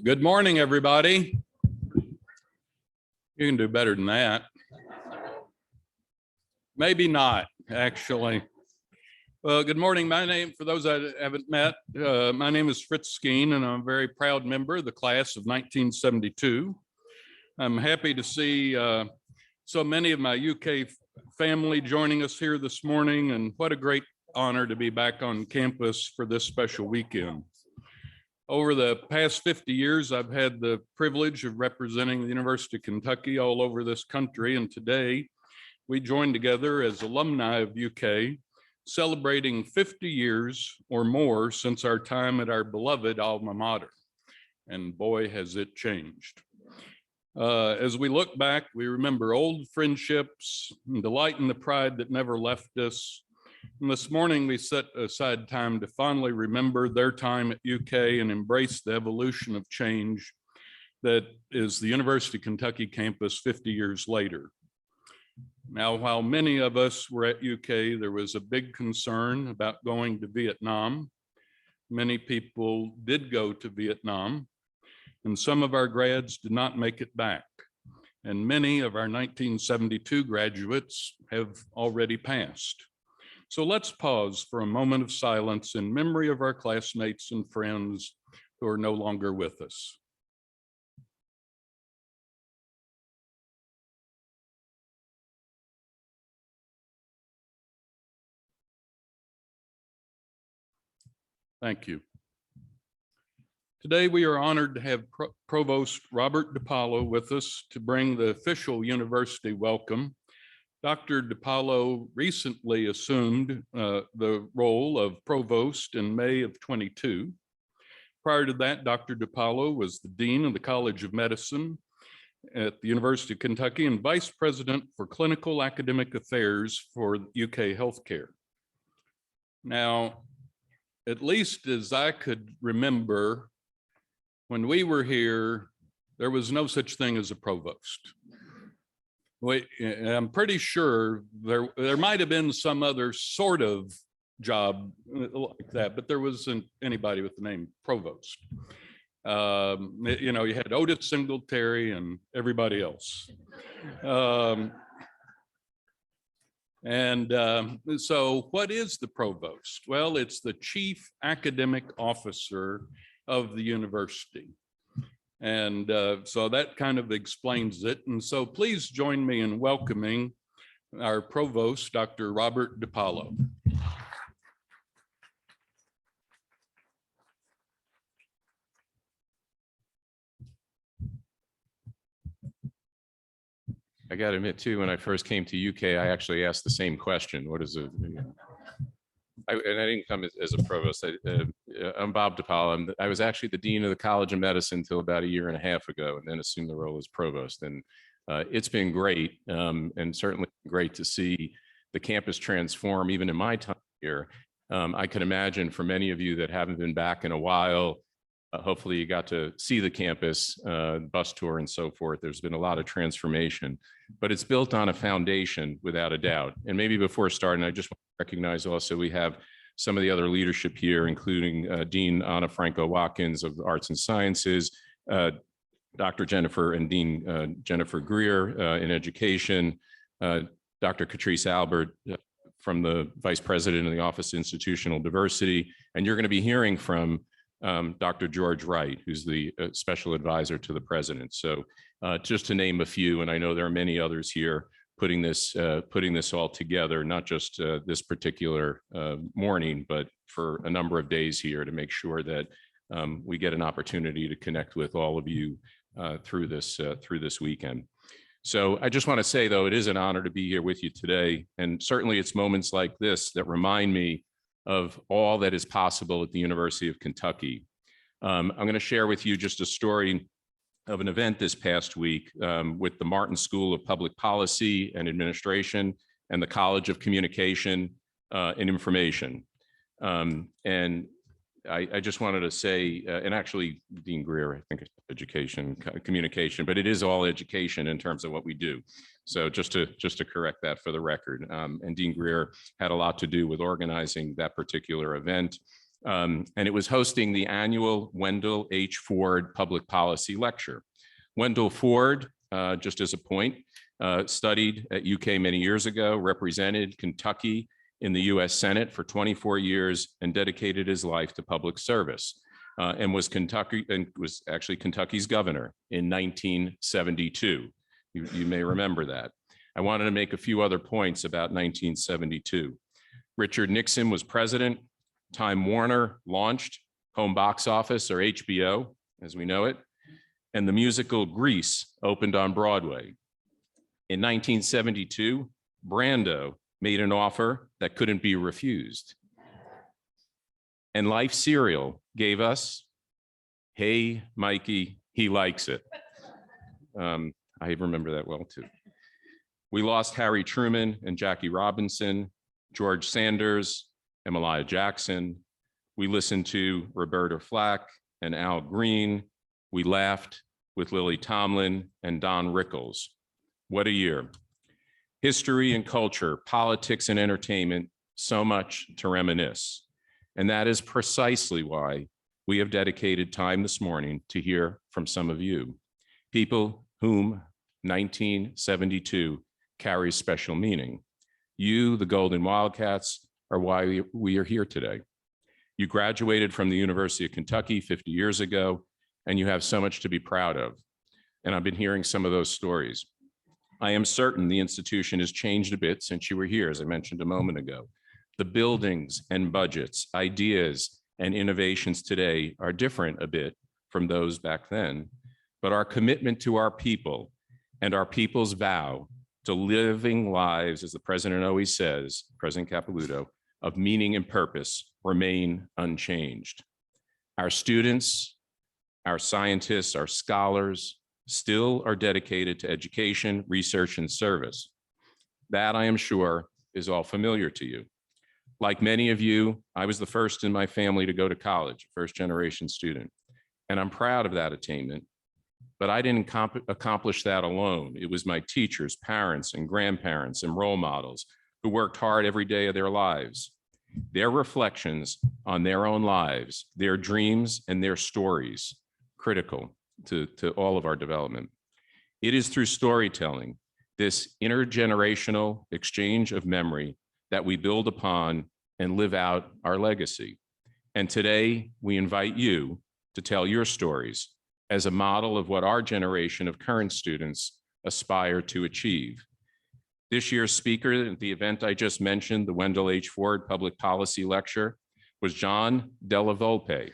Good morning, everybody. You can do better than that. Maybe not, actually. Well, good morning. For those I haven't met, my name is Fritz Skeen, and I'm a very proud member of the class of 1972. I'm happy to see so many of my UK family joining us here this morning, and what a great honor to be back on campus for this special weekend. Over the past 50 years, I've had the privilege of representing the University of Kentucky all over this country, and today we join together as alumni of UK, celebrating 50 years or more since our time at our beloved alma mater. And boy, has it changed. As we look back, we remember old friendships and delight in the pride that never left us. And this morning, we set aside time to fondly remember their time at UK and embrace the evolution of change that is the University of Kentucky campus 50 years later. Now, while many of us were at UK, there was a big concern about going to Vietnam. Many people did go to Vietnam, and some of our grads did not make it back. And many of our 1972 graduates have already passed. So let's pause for a moment of silence in memory of our classmates and friends who are no longer with us. Thank you. Today, we are honored to have Provost Robert DiPaolo with us to bring the official university welcome. Dr. DiPaolo recently assumed the role of provost in May of 22. Prior to that, Dr. DiPaolo was the Dean of the College of Medicine at the University of Kentucky and Vice President for Clinical Academic Affairs for UK Healthcare. Now, at least as I could remember, when we were here, there was no such thing as a provost. I'm pretty sure there might have been some other sort of job like that, but there wasn't anybody with the name provost. You know, you had Otis Singletary and everybody else. So what is the provost? Well, it's the chief academic officer of the university. And so that kind of explains it. And so please join me in welcoming our provost, Dr. Robert DiPaolo. I got to admit too, when I first came to UK, I actually asked the same question. What is it? And I didn't come as a provost. I'm Bob DiPaolo. I was actually the Dean of the College of Medicine until about a year and a half ago, and then assumed the role as provost. And it's been great, and certainly great to see the campus transform, even in my time here. I can imagine for many of you that haven't been back in a while, hopefully you got to see the campus, bus tour and so forth. There's been a lot of transformation, but it's built on a foundation without a doubt. And maybe before starting, I just want to recognize also we have some of the other leadership here, including Dean Anna Franco-Watkins of Arts and Sciences, Dr. Jennifer and Dean Jennifer Greer in education, Dr. Catrice Albert from the Vice President of the Office of Institutional Diversity. And you're going to be hearing from Dr. George Wright, who's the special advisor to the president. So just to name a few, and I know there are many others here putting this all together, not just this particular morning, but for a number of days here to make sure that we get an opportunity to connect with all of you through this weekend. So I just want to say, though, it is an honor to be here with you today. And certainly it's moments like this that remind me of all that is possible at the University of Kentucky. I'm going to share with you just a story of an event this past week with the Martin School of Public Policy and Administration and the College of Communication and Information. And I just wanted to say, and actually Dean Greer, I think it's education, communication, but it is all education in terms of what we do. So just to correct that for the record. And Dean Greer had a lot to do with organizing that particular event. And it was hosting the annual Wendell H. Ford Public Policy Lecture. Wendell Ford, just as a point, studied at UK many years ago, represented Kentucky in the US Senate for 24 years and dedicated his life to public service, and was actually Kentucky's governor in 1972. You may remember that. I wanted to make a few other points about 1972. Richard Nixon was president. Time Warner launched home box office, or HBO as we know it, and the musical Grease opened on Broadway. In 1972, Brando made an offer that couldn't be refused. And Life cereal gave us, "Hey, Mikey, he likes it." I remember that well too. We lost Harry Truman and Jackie Robinson, George Sanders and Malia Jackson. We listened to Roberta Flack and Al Green. We laughed with Lily Tomlin and Don Rickles. What a year. History and culture, politics and entertainment, so much to reminisce. And that is precisely why we have dedicated time this morning to hear from some of you, people whom 1972 carries special meaning. You, the Golden Wildcats, are why we are here today. You graduated from the University of Kentucky 50 years ago, and you have so much to be proud of. And I've been hearing some of those stories. I am certain the institution has changed a bit since you were here, as I mentioned a moment ago. The buildings and budgets, ideas, and innovations today are different a bit from those back then, but our commitment to our people and our people's vow to living lives, as the president always says, President Capilouto, of meaning and purpose remain unchanged. Our students, our scientists, our scholars, still are dedicated to education, research, and service. That, I am sure, is all familiar to you. Like many of you, I was the first in my family to go to college, first-generation student, and I'm proud of that attainment. But I didn't accomplish that alone. It was my teachers, parents, and grandparents, and role models who worked hard every day of their lives. Their reflections on their own lives, their dreams, and their stories, critical to all of our development. It is through storytelling, this intergenerational exchange of memory, that we build upon and live out our legacy. And today, we invite you to tell your stories as a model of what our generation of current students aspire to achieve. This year's speaker at the event I just mentioned, the Wendell H. Ford Public Policy Lecture, was John Della Volpe.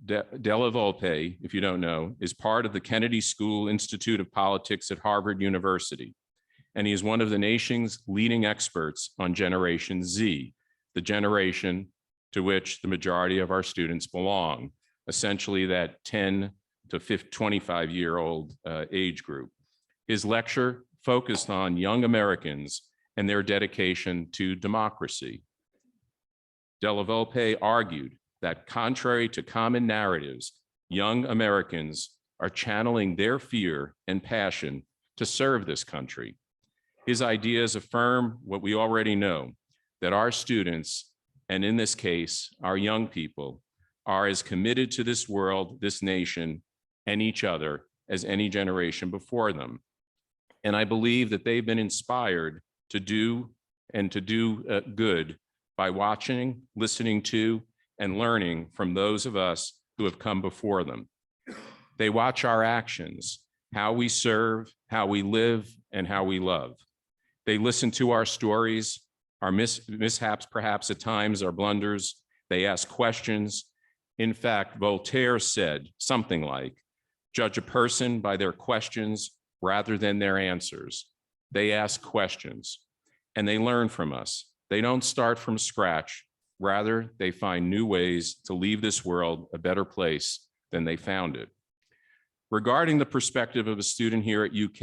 Della Volpe, if you don't know, is part of the Kennedy School Institute of Politics at Harvard University. And he is one of the nation's leading experts on Generation Z, the generation to which the majority of our students belong, essentially that 10 to 25-year-old age group. His lecture focused on young Americans and their dedication to democracy. Della Volpe argued that contrary to common narratives, young Americans are channeling their fear and passion to serve this country. His ideas affirm what we already know, that our students, and in this case, our young people, are as committed to this world, this nation, and each other as any generation before them. And I believe that they've been inspired to do good by watching, listening to, and learning from those of us who have come before them. They watch our actions, how we serve, how we live, and how we love. They listen to our stories, our mishaps, perhaps at times, our blunders. They ask questions. In fact, Voltaire said something like, "Judge a person by their questions, rather than their answers. They ask questions and they learn from us. They don't start from scratch. Rather, they find new ways to leave this world a better place than they found it. Regarding the perspective of a student here at UK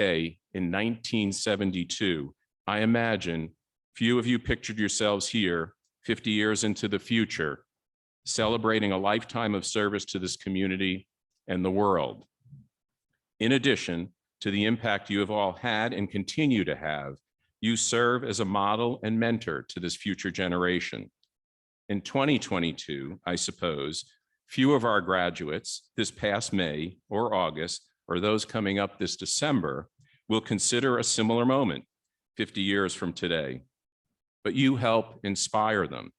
in 1972, I imagine few of you pictured yourselves here 50 years into the future, celebrating a lifetime of service to this community and the world. In addition to the impact you have all had and continue to have, you serve as a model and mentor to this future generation. In 2022, I suppose, few of our graduates this past May or August, or those coming up this December, will consider a similar moment 50 years from today. But you help inspire them.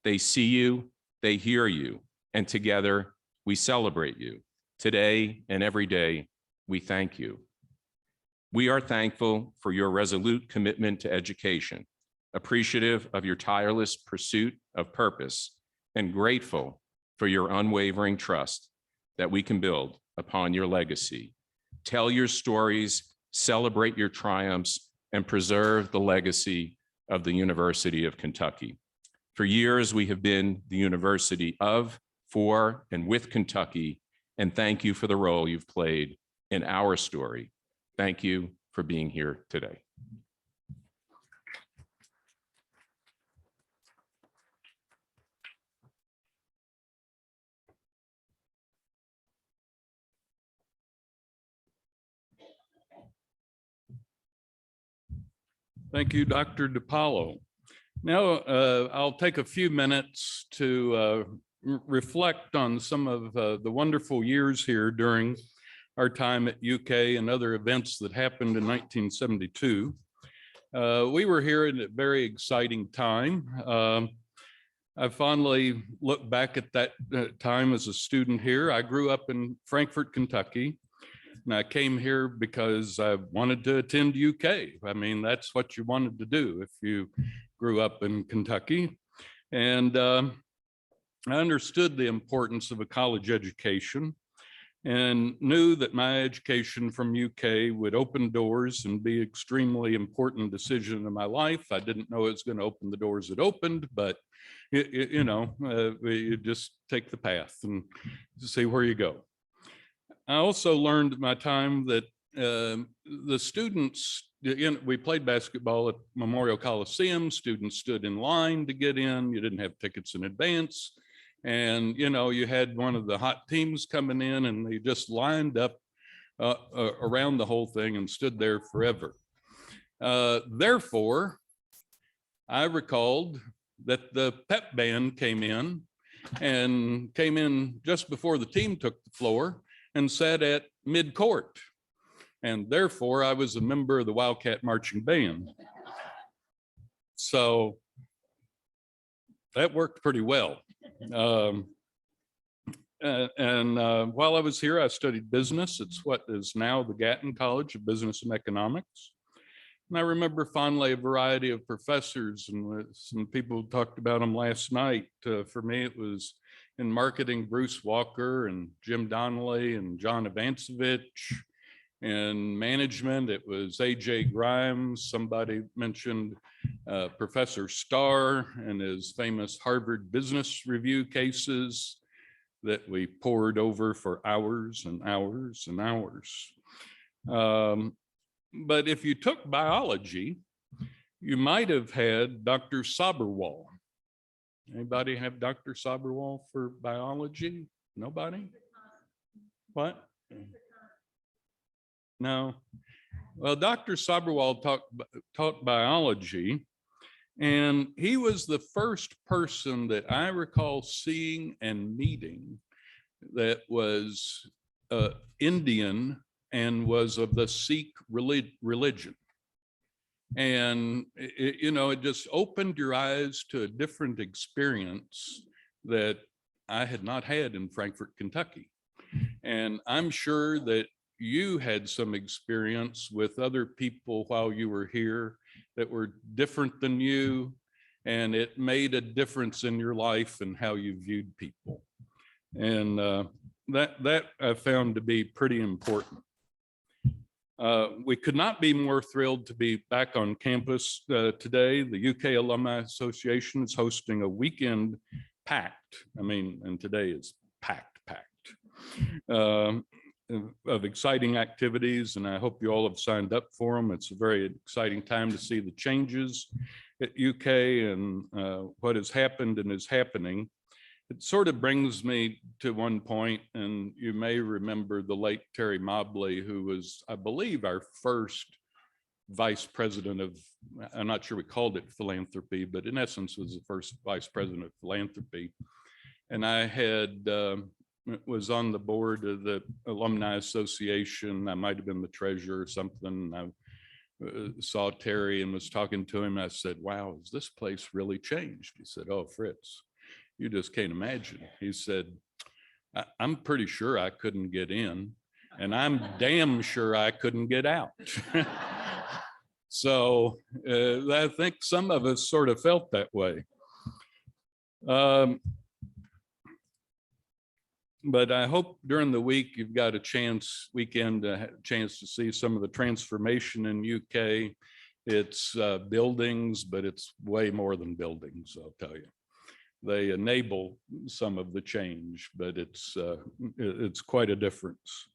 They see you, they hear you, and together we celebrate you. Today and every day, we thank you. We are thankful for your resolute commitment to education, appreciative of your tireless pursuit of purpose, and grateful for your unwavering trust that we can build upon your legacy. Tell your stories, celebrate your triumphs, and preserve the legacy of the University of Kentucky. For years, we have been the university of, for, and with Kentucky, and thank you for the role you've played in our story. Thank you for being here today. Thank you, Dr. DiPaolo. Now, I'll take a few minutes to reflect on some of the wonderful years here during our time at UK and other events that happened in 1972. We were here at a very exciting time. I fondly look back at that time as a student here. I grew up in Frankfort, Kentucky. And I came here because I wanted to attend UK. I mean, that's what you wanted to do if you grew up in Kentucky. And I understood the importance of a college education and knew that my education from UK would open doors and be extremely important decision in my life. I didn't know it was going to open the doors it opened, but you just take the path and see where you go. I also learned at my time that the students, we played basketball at Memorial Coliseum. Students stood in line to get in. You didn't have tickets in advance. And, you had one of the hot teams coming in and they just lined up around the whole thing and stood there forever. Therefore, I recalled that the pep band came in just before the team took the floor and sat at mid-court. And therefore, I was a member of the Wildcat marching band. So that worked pretty well. While I was here, I studied business. It's what is now the Gatton College of Business and Economics. And I remember fondly a variety of professors, and some people talked about them last night. For me, it was in marketing, Bruce Walker and Jim Donnelly and John Ivancevich. In management, it was A.J. Grimes. Somebody mentioned Professor Starr and his famous Harvard Business Review cases that we pored over for hours and hours and hours. But if you took biology, you might have had Dr. Soberwall. Anybody have Dr. Soberwall for biology? Nobody? What? No. Well, Dr. Soberwall taught biology, and he was the first person that I recall seeing and meeting that was Indian and was of the Sikh religion. And it just opened your eyes to a different experience that I had not had in Frankfort, Kentucky. And I'm sure that you had some experience with other people while you were here that were different than you, and it made a difference in your life and how you viewed people. And that I found to be pretty important. We could not be more thrilled to be back on campus today. The UK Alumni Association is hosting a weekend packed, and today is packed, of exciting activities, and I hope you all have signed up for them. It's a very exciting time to see the changes at UK and what has happened and is happening. It sort of brings me to one point, and you may remember the late Terry Mobley, who was, I believe, our first vice president of, I'm not sure we called it philanthropy, but in essence was the first vice president of philanthropy. And I was on the board of the Alumni Association. I might have been the treasurer or something. I saw Terry and was talking to him. I said, wow, has this place really changed? He said, oh, Fritz, you just can't imagine. He said, I'm pretty sure I couldn't get in, and I'm damn sure I couldn't get out. So I think some of us sort of felt that way. But I hope during the week you've got a chance to see some of the transformation in UK. It's buildings, but it's way more than buildings, I'll tell you. They enable some of the change, but it's quite a difference.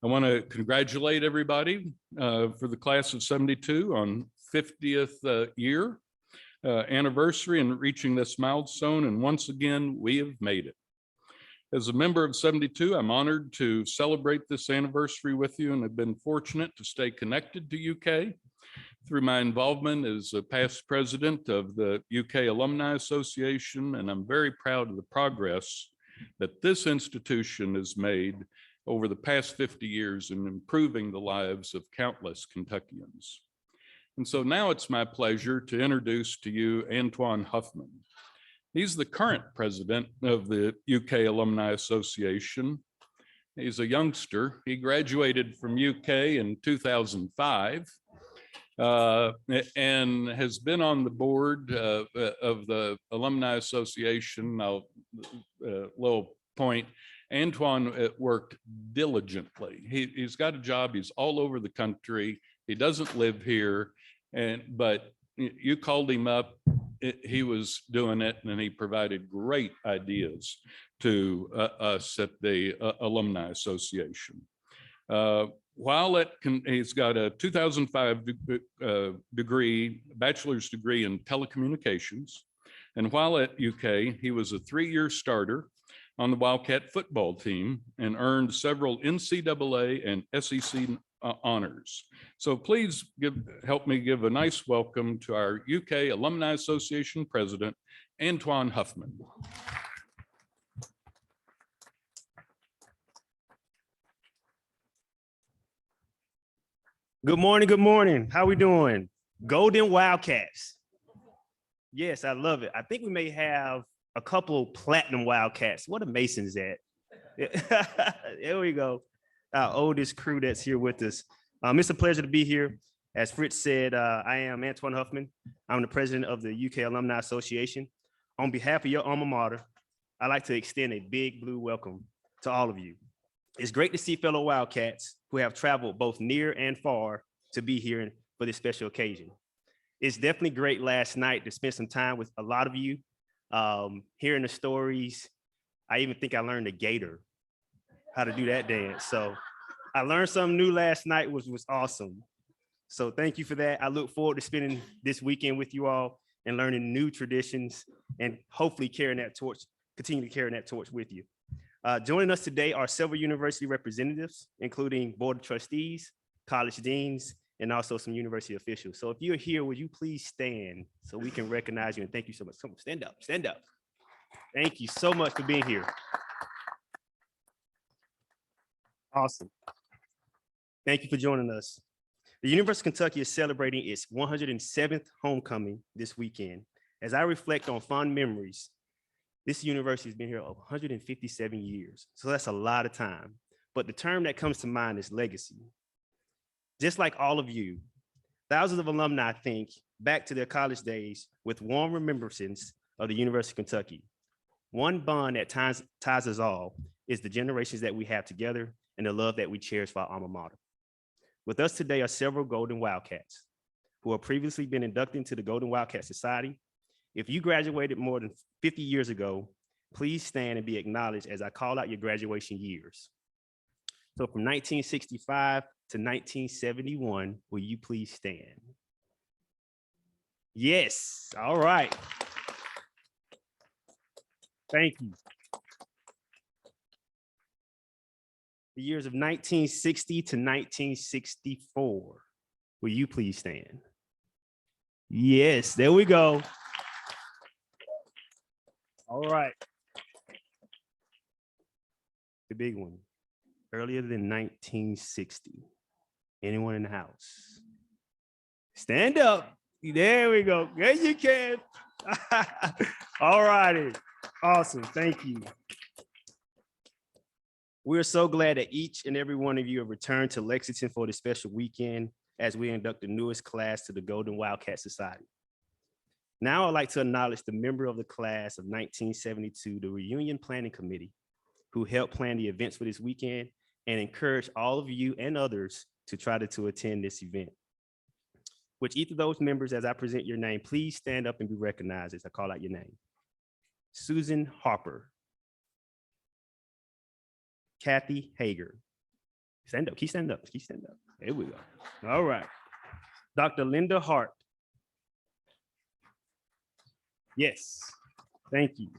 I want to congratulate everybody for the class of 72 on 50th year anniversary and reaching this milestone. And once again, we have made it. As a member of 72, I'm honored to celebrate this anniversary with you and have been fortunate to stay connected to UK through my involvement as a past president of the UK Alumni Association, and I'm very proud of the progress that this institution has made over the past 50 years in improving the lives of countless Kentuckians. And so now it's my pleasure to introduce to you Antoine Huffman. He's the current president of the UK Alumni Association. He's a youngster. He graduated from UK in 2005. And has been on the board of the Alumni Association. Now, little point, Antoine worked diligently. He's got a job, he's all over the country. He doesn't live here, but you called him up, he was doing it, and he provided great ideas to us at the Alumni Association. He's got a 2005 degree, bachelor's degree in telecommunications. And while at UK, he was a 3-year starter on the Wildcat football team and earned several NCAA and SEC honors. So please help me give a nice welcome to our UK Alumni Association President, Antoine Huffman. Good morning, good morning. How we doing? Golden Wildcats. Yes, I love it. I think we may have a couple platinum Wildcats. What a Mason's that? There we go. Our oldest crew that's here with us. It's a pleasure to be here. As Fritz said, I am Antoine Huffman. I'm the president of the UK Alumni Association. On behalf of your alma mater, I'd like to extend a big blue welcome to all of you. It's great to see fellow Wildcats who have traveled both near and far to be here for this special occasion. It's definitely great last night to spend some time with a lot of you, hearing the stories. I even think I learned the gator, how to do that dance. So I learned something new last night, which was awesome. So thank you for that. I look forward to spending this weekend with you all and learning new traditions and hopefully carrying that torch, continue to carry that torch with you. Joining us today are several university representatives, including board of trustees, college deans, and also some university officials. So if you're here, would you please stand so we can recognize you and thank you so much. Come on, stand up, stand up. Thank you so much for being here. Awesome. Thank you for joining us. The University of Kentucky is celebrating its 107th homecoming this weekend. As I reflect on fond memories, this university has been here 157 years. So that's a lot of time. But the term that comes to mind is legacy. Just like all of you, thousands of alumni think back to their college days with warm remembrances of the University of Kentucky. One bond that ties us all is the generations that we have together and the love that we cherish for our alma mater. With us today are several Golden Wildcats who have previously been inducted into the Golden Wildcat Society. If you graduated more than 50 years ago, please stand and be acknowledged as I call out your graduation years. So from 1965 to 1971, will you please stand? Yes, all right. Thank you. The years of 1960 to 1964, will you please stand? Yes, there we go. All right. The big one, earlier than 1960. Anyone in the house? Stand up. There we go. There you can. All righty. Awesome. Thank you. We're so glad that each and every one of you have returned to Lexington for this special weekend as we induct the newest class to the Golden Wildcat Society. Now I'd like to acknowledge the member of the class of 1972, the Reunion Planning Committee, who helped plan the events for this weekend and encourage all of you and others to try to attend this event. With each of those members, as I present your name, please stand up and be recognized as I call out your name. Susan Harper. Kathy Hager. Stand up, keep standing up, keep standing up. There we go. All right. Dr. Linda Hart. Yes, thank you.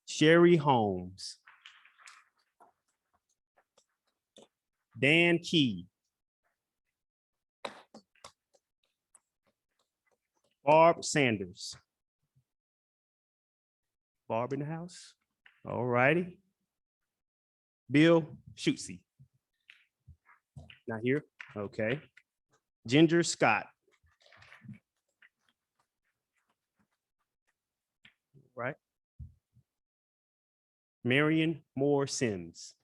Sherry Holmes. Dan Key. Barb Sanders. Barb in the house? All righty. Bill Schutze. Not here? Okay. Ginger Scott. Right. Marion Moore Sims.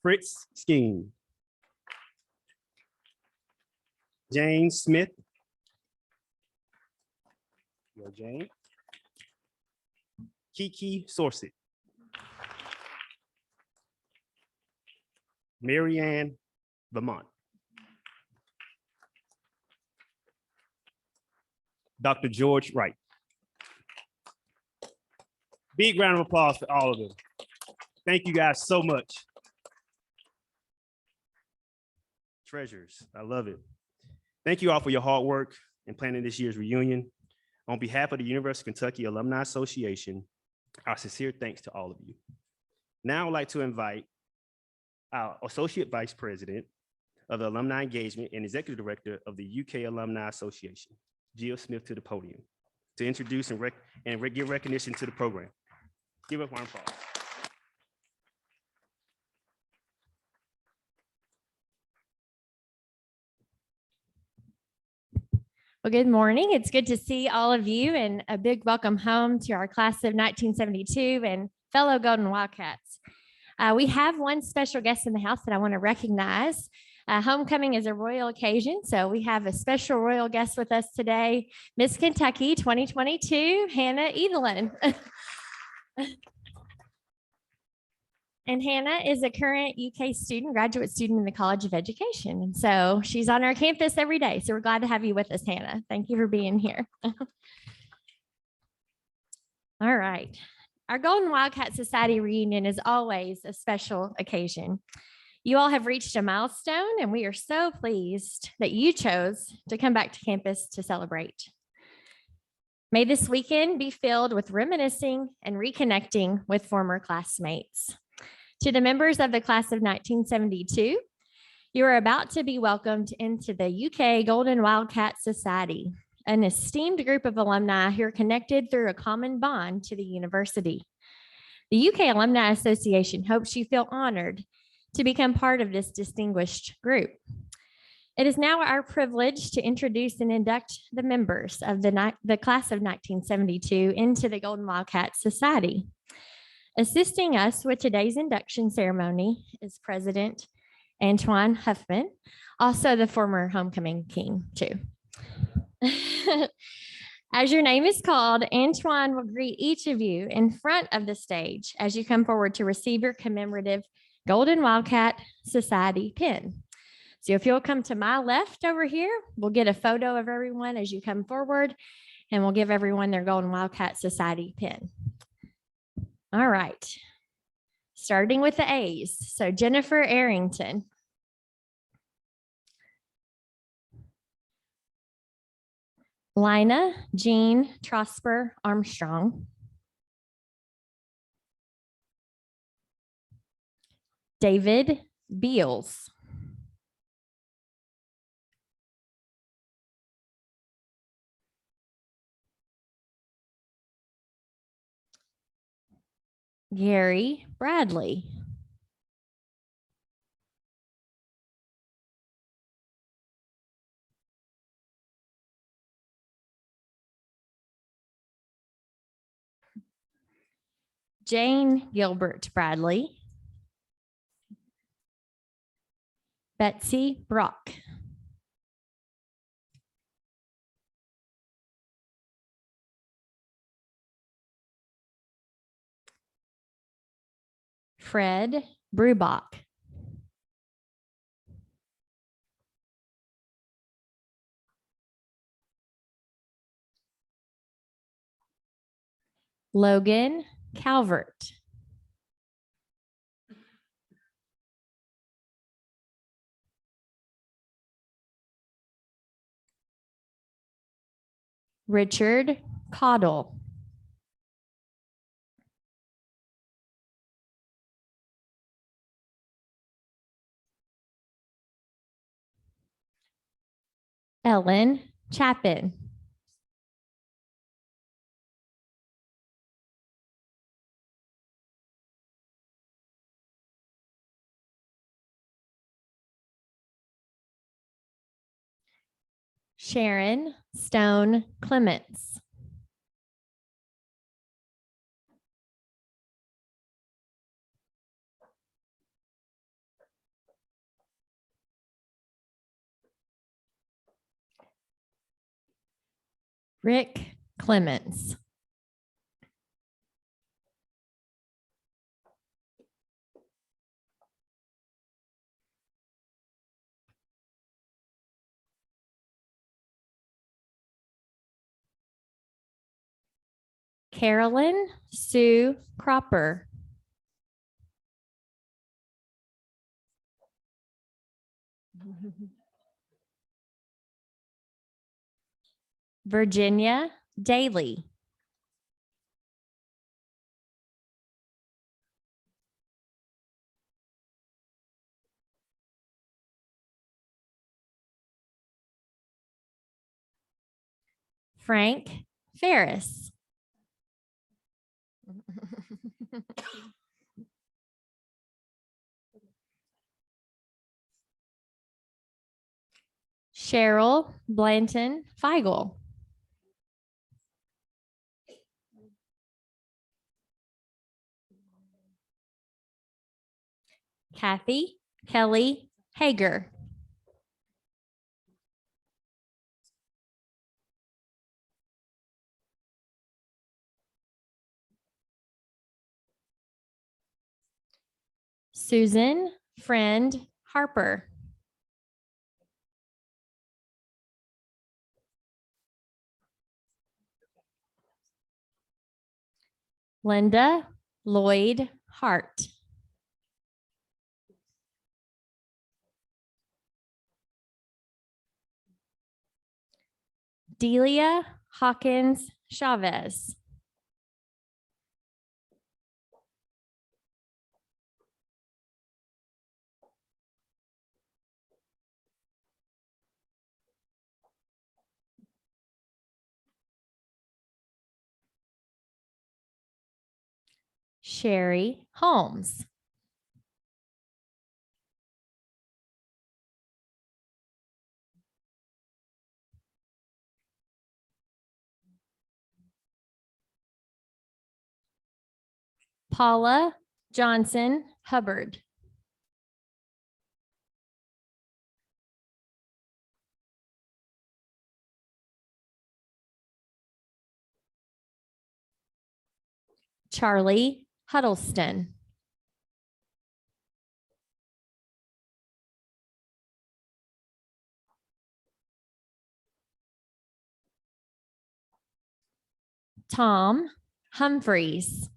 Fritz Skeen. Jane Smith. Yo, Jane. Kiki Sorsit. Marianne Vermont. Dr. George Wright. Big round of applause for all of them. Thank you guys so much. Treasures, I love it. Thank you all for your hard work in planning this year's reunion. On behalf of the University of Kentucky Alumni Association, our sincere thanks to all of you. Now I'd like to invite our Associate Vice President of the Alumni Engagement and Executive Director of the UK Alumni Association, Jill Smith, to the podium to introduce and give recognition to the program. Give up one applause. Well, good morning. It's good to see all of you, and a big welcome home to our class of 1972 and fellow Golden Wildcats. We have one special guest in the house that I want to recognize. Homecoming is a royal occasion, so we have a special royal guest with us today, Miss Kentucky 2022, Hannah Evelyn. And Hannah is a current UK student, graduate student in the College of Education. And so she's on our campus every day. So we're glad to have you with us, Hannah. Thank you for being here. All right. Our Golden Wildcat Society reunion is always a special occasion. You all have reached a milestone, and we are so pleased that you chose to come back to campus to celebrate. May this weekend be filled with reminiscing and reconnecting with former classmates. To the members of the class of 1972, you are about to be welcomed into the UK Golden Wildcat Society, an esteemed group of alumni who are connected through a common bond to the university. The UK Alumni Association hopes you feel honored to become part of this distinguished group. It is now our privilege to introduce and induct the members of the class of 1972 into the Golden Wildcat Society. Assisting us with today's induction ceremony is President Antoine Huffman, also the former homecoming king too. As your name is called, Antoine will greet each of you in front of the stage as you come forward to receive your commemorative Golden Wildcat Society pin. So if you'll come to my left over here, we'll get a photo of everyone as you come forward, and we'll give everyone their Golden Wildcat Society pin. All right. Starting with the A's. So Jennifer Arrington. Lina Jean Trosper Armstrong. David Beals. Gary Bradley. Jane Gilbert Bradley. Betsy Brock. Fred Brubach. Logan Calvert. Richard Caudle. Ellen Chapin. Sharon Stone Clements. Rick Clements. Carolyn Sue Cropper. Virginia Daly. Frank Ferris. Cheryl Blanton Feigl. Kathy Kelly Hager. Susan Friend Harper. Linda Lloyd Hart. Delia Hawkins Chavez. Sherry Holmes. Paula Johnson Hubbard. Charlie Huddleston. Tom Humphreys.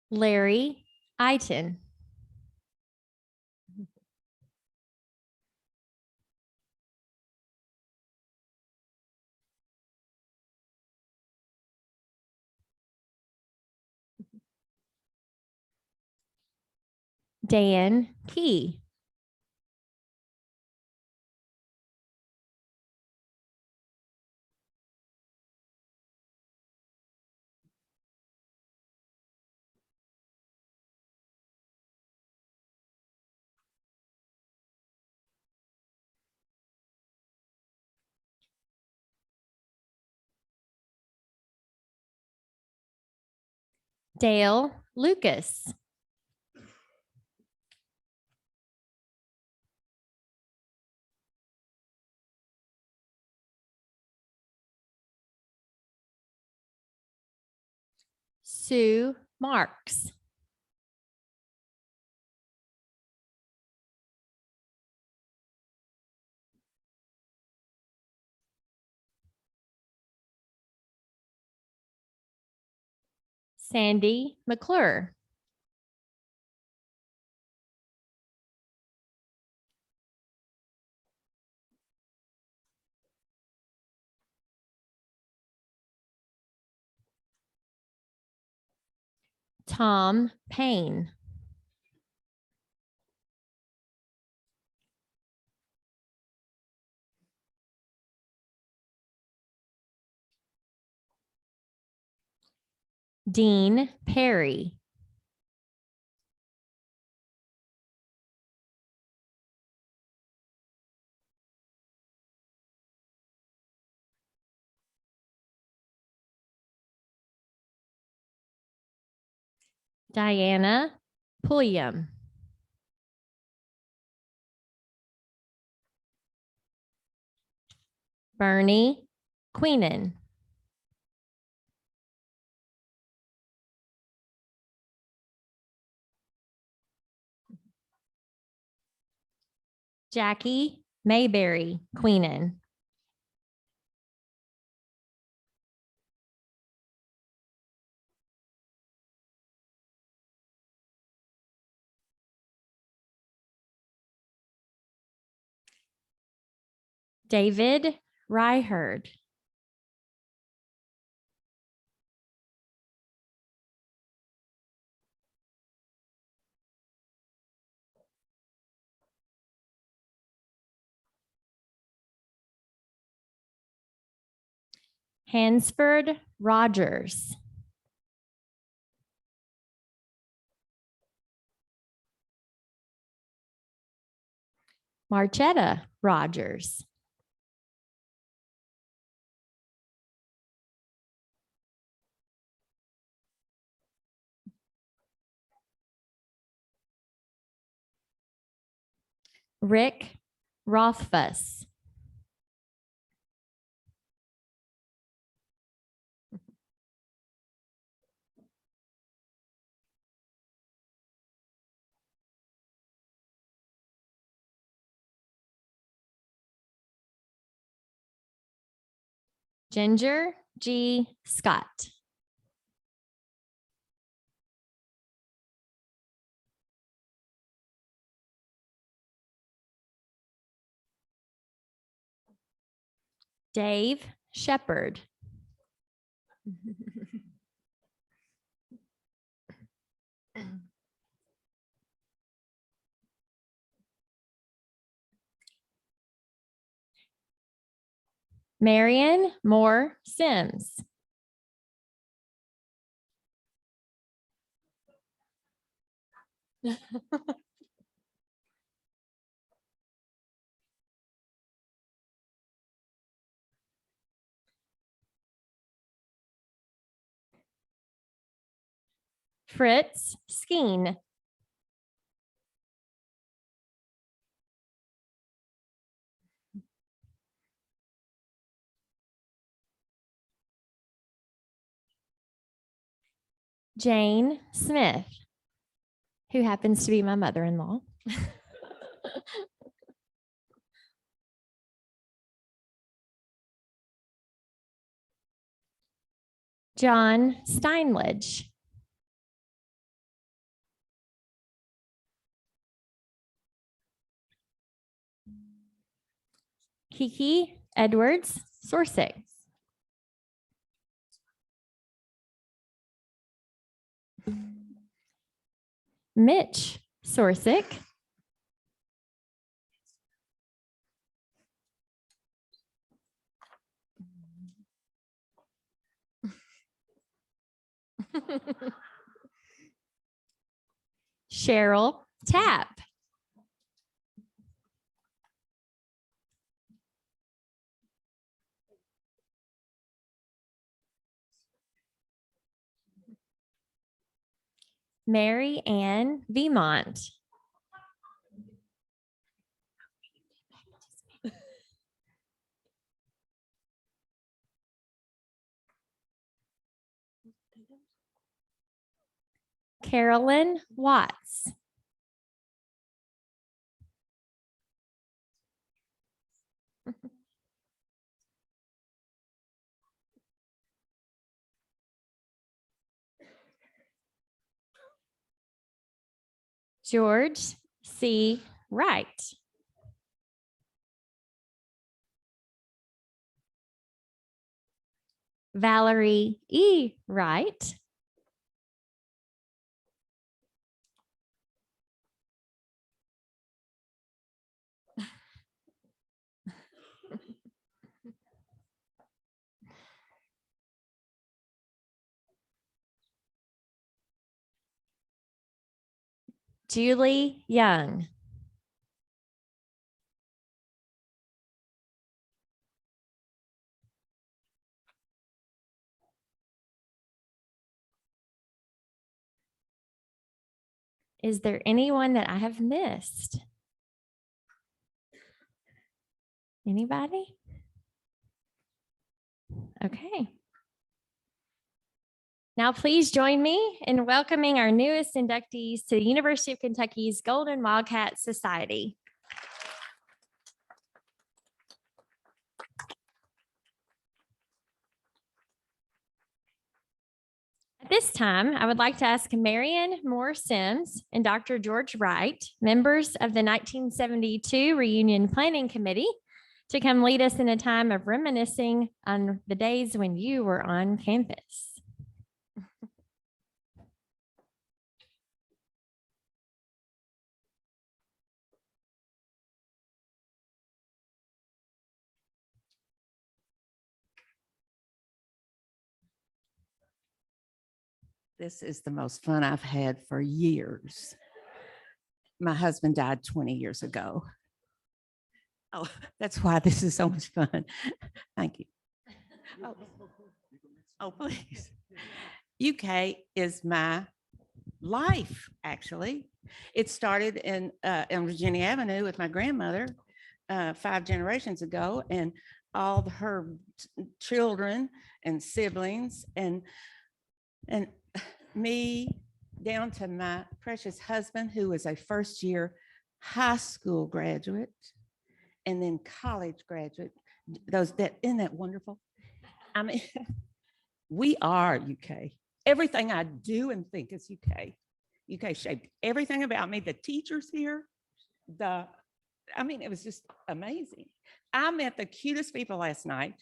Larry Iton. Dan Key. Dale Lucas. Sue Marks. Sandy McClure. Tom Payne. Dean Perry. Diana Pulliam. Bernie Queenan. Jackie Mayberry Queenan. David Ryherd. Hansford Rogers. Marchetta Rogers. Rick Rothfuss. Ginger G. Scott. Dave Shepard. Marion Moore Sims. Fritz Skeen. Jane Smith, who happens to be my mother-in-law. John Steinledge. Kiki Edwards Sorsick. Mitch Sorsick. Cheryl Tapp. Mary Ann Vemont. Carolyn Watts. George C. Wright. Valerie E. Wright. Julie Young. Is there anyone that I have missed? Anybody? Okay. Now, please join me in welcoming our newest inductees to the University of Kentucky's Golden Wildcat Society. At this time, I would like to ask Marion Moore Sims and Dr. George Wright, members of the 1972 Reunion Planning Committee, to come lead us in a time of reminiscing on the days when you were on campus. This is the most fun I've had for years. My husband died 20 years ago. Oh, that's why this is so much fun. Thank you. Oh, please. UK is my life, actually. It started on Virginia Avenue with my grandmother 5 generations ago, and all her children and siblings and me down to my precious husband, who was a first-year high school graduate and then college graduate. Isn't that wonderful? I mean, we are UK. Everything I do and think is UK. UK shaped everything about me. The teachers here, it was just amazing. I met the cutest people last night,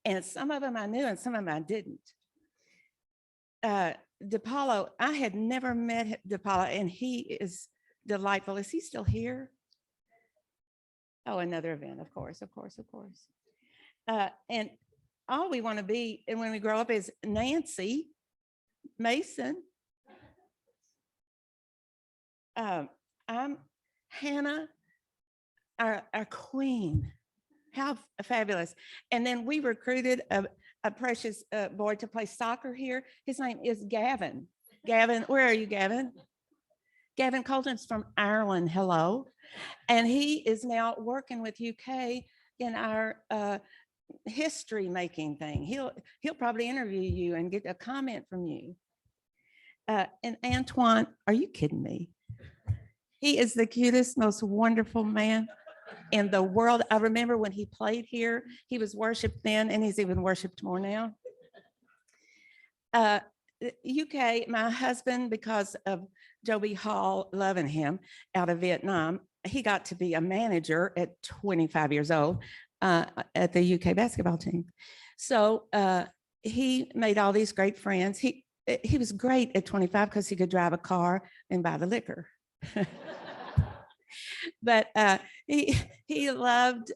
and some of them I knew and some of them I didn't. DePaulo, I had never met DePaulo, and he is delightful. Is he still here? Oh, another event, of course. And all we want to be, and when we grow up, is Nancy Mason. I'm Hannah, our queen. How fabulous. And then we recruited a precious boy to play soccer here. His name is Gavin. Gavin, where are you, Gavin? Gavin Colton's from Ireland. Hello. And he is now working with UK in our history making thing. He'll probably interview you and get a comment from you. And Antoine, are you kidding me? He is the cutest, most wonderful man in the world. I remember when he played here, he was worshiped then, and he's even worshiped more now. UK, my husband, because of Joby Hall loving him out of Vietnam, he got to be a manager at 25 years old at the UK basketball team. So he made all these great friends. He was great at 25 because he could drive a car and buy the liquor. But he loved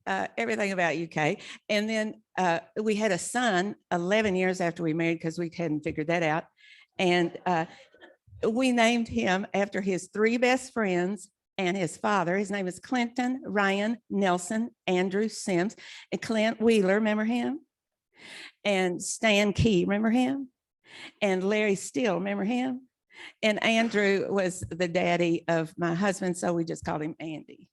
everything about UK. And then we had a son 11 years after we married because we hadn't figured that out. And we named him after his 3 best friends and his father. His name is Clinton, Ryan, Nelson, Andrew Sims, and Clint Wheeler, remember him? And Stan Key, remember him? And Larry Steele, remember him? And Andrew was the daddy of my husband, so we just called him Andy.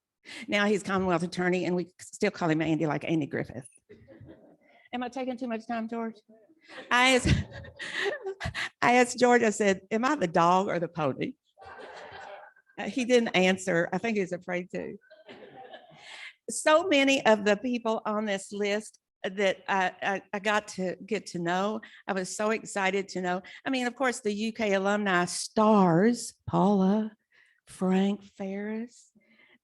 Now he's Commonwealth attorney, and we still call him Andy, like Andy Griffith. Am I taking too much time, George? I asked George, I said, am I the dog or the pony? He didn't answer. I think he's afraid to. So many of the people on this list that I got to get to know. I was so excited to know. I mean, of course, the UK alumni stars, Paula, Frank Ferris.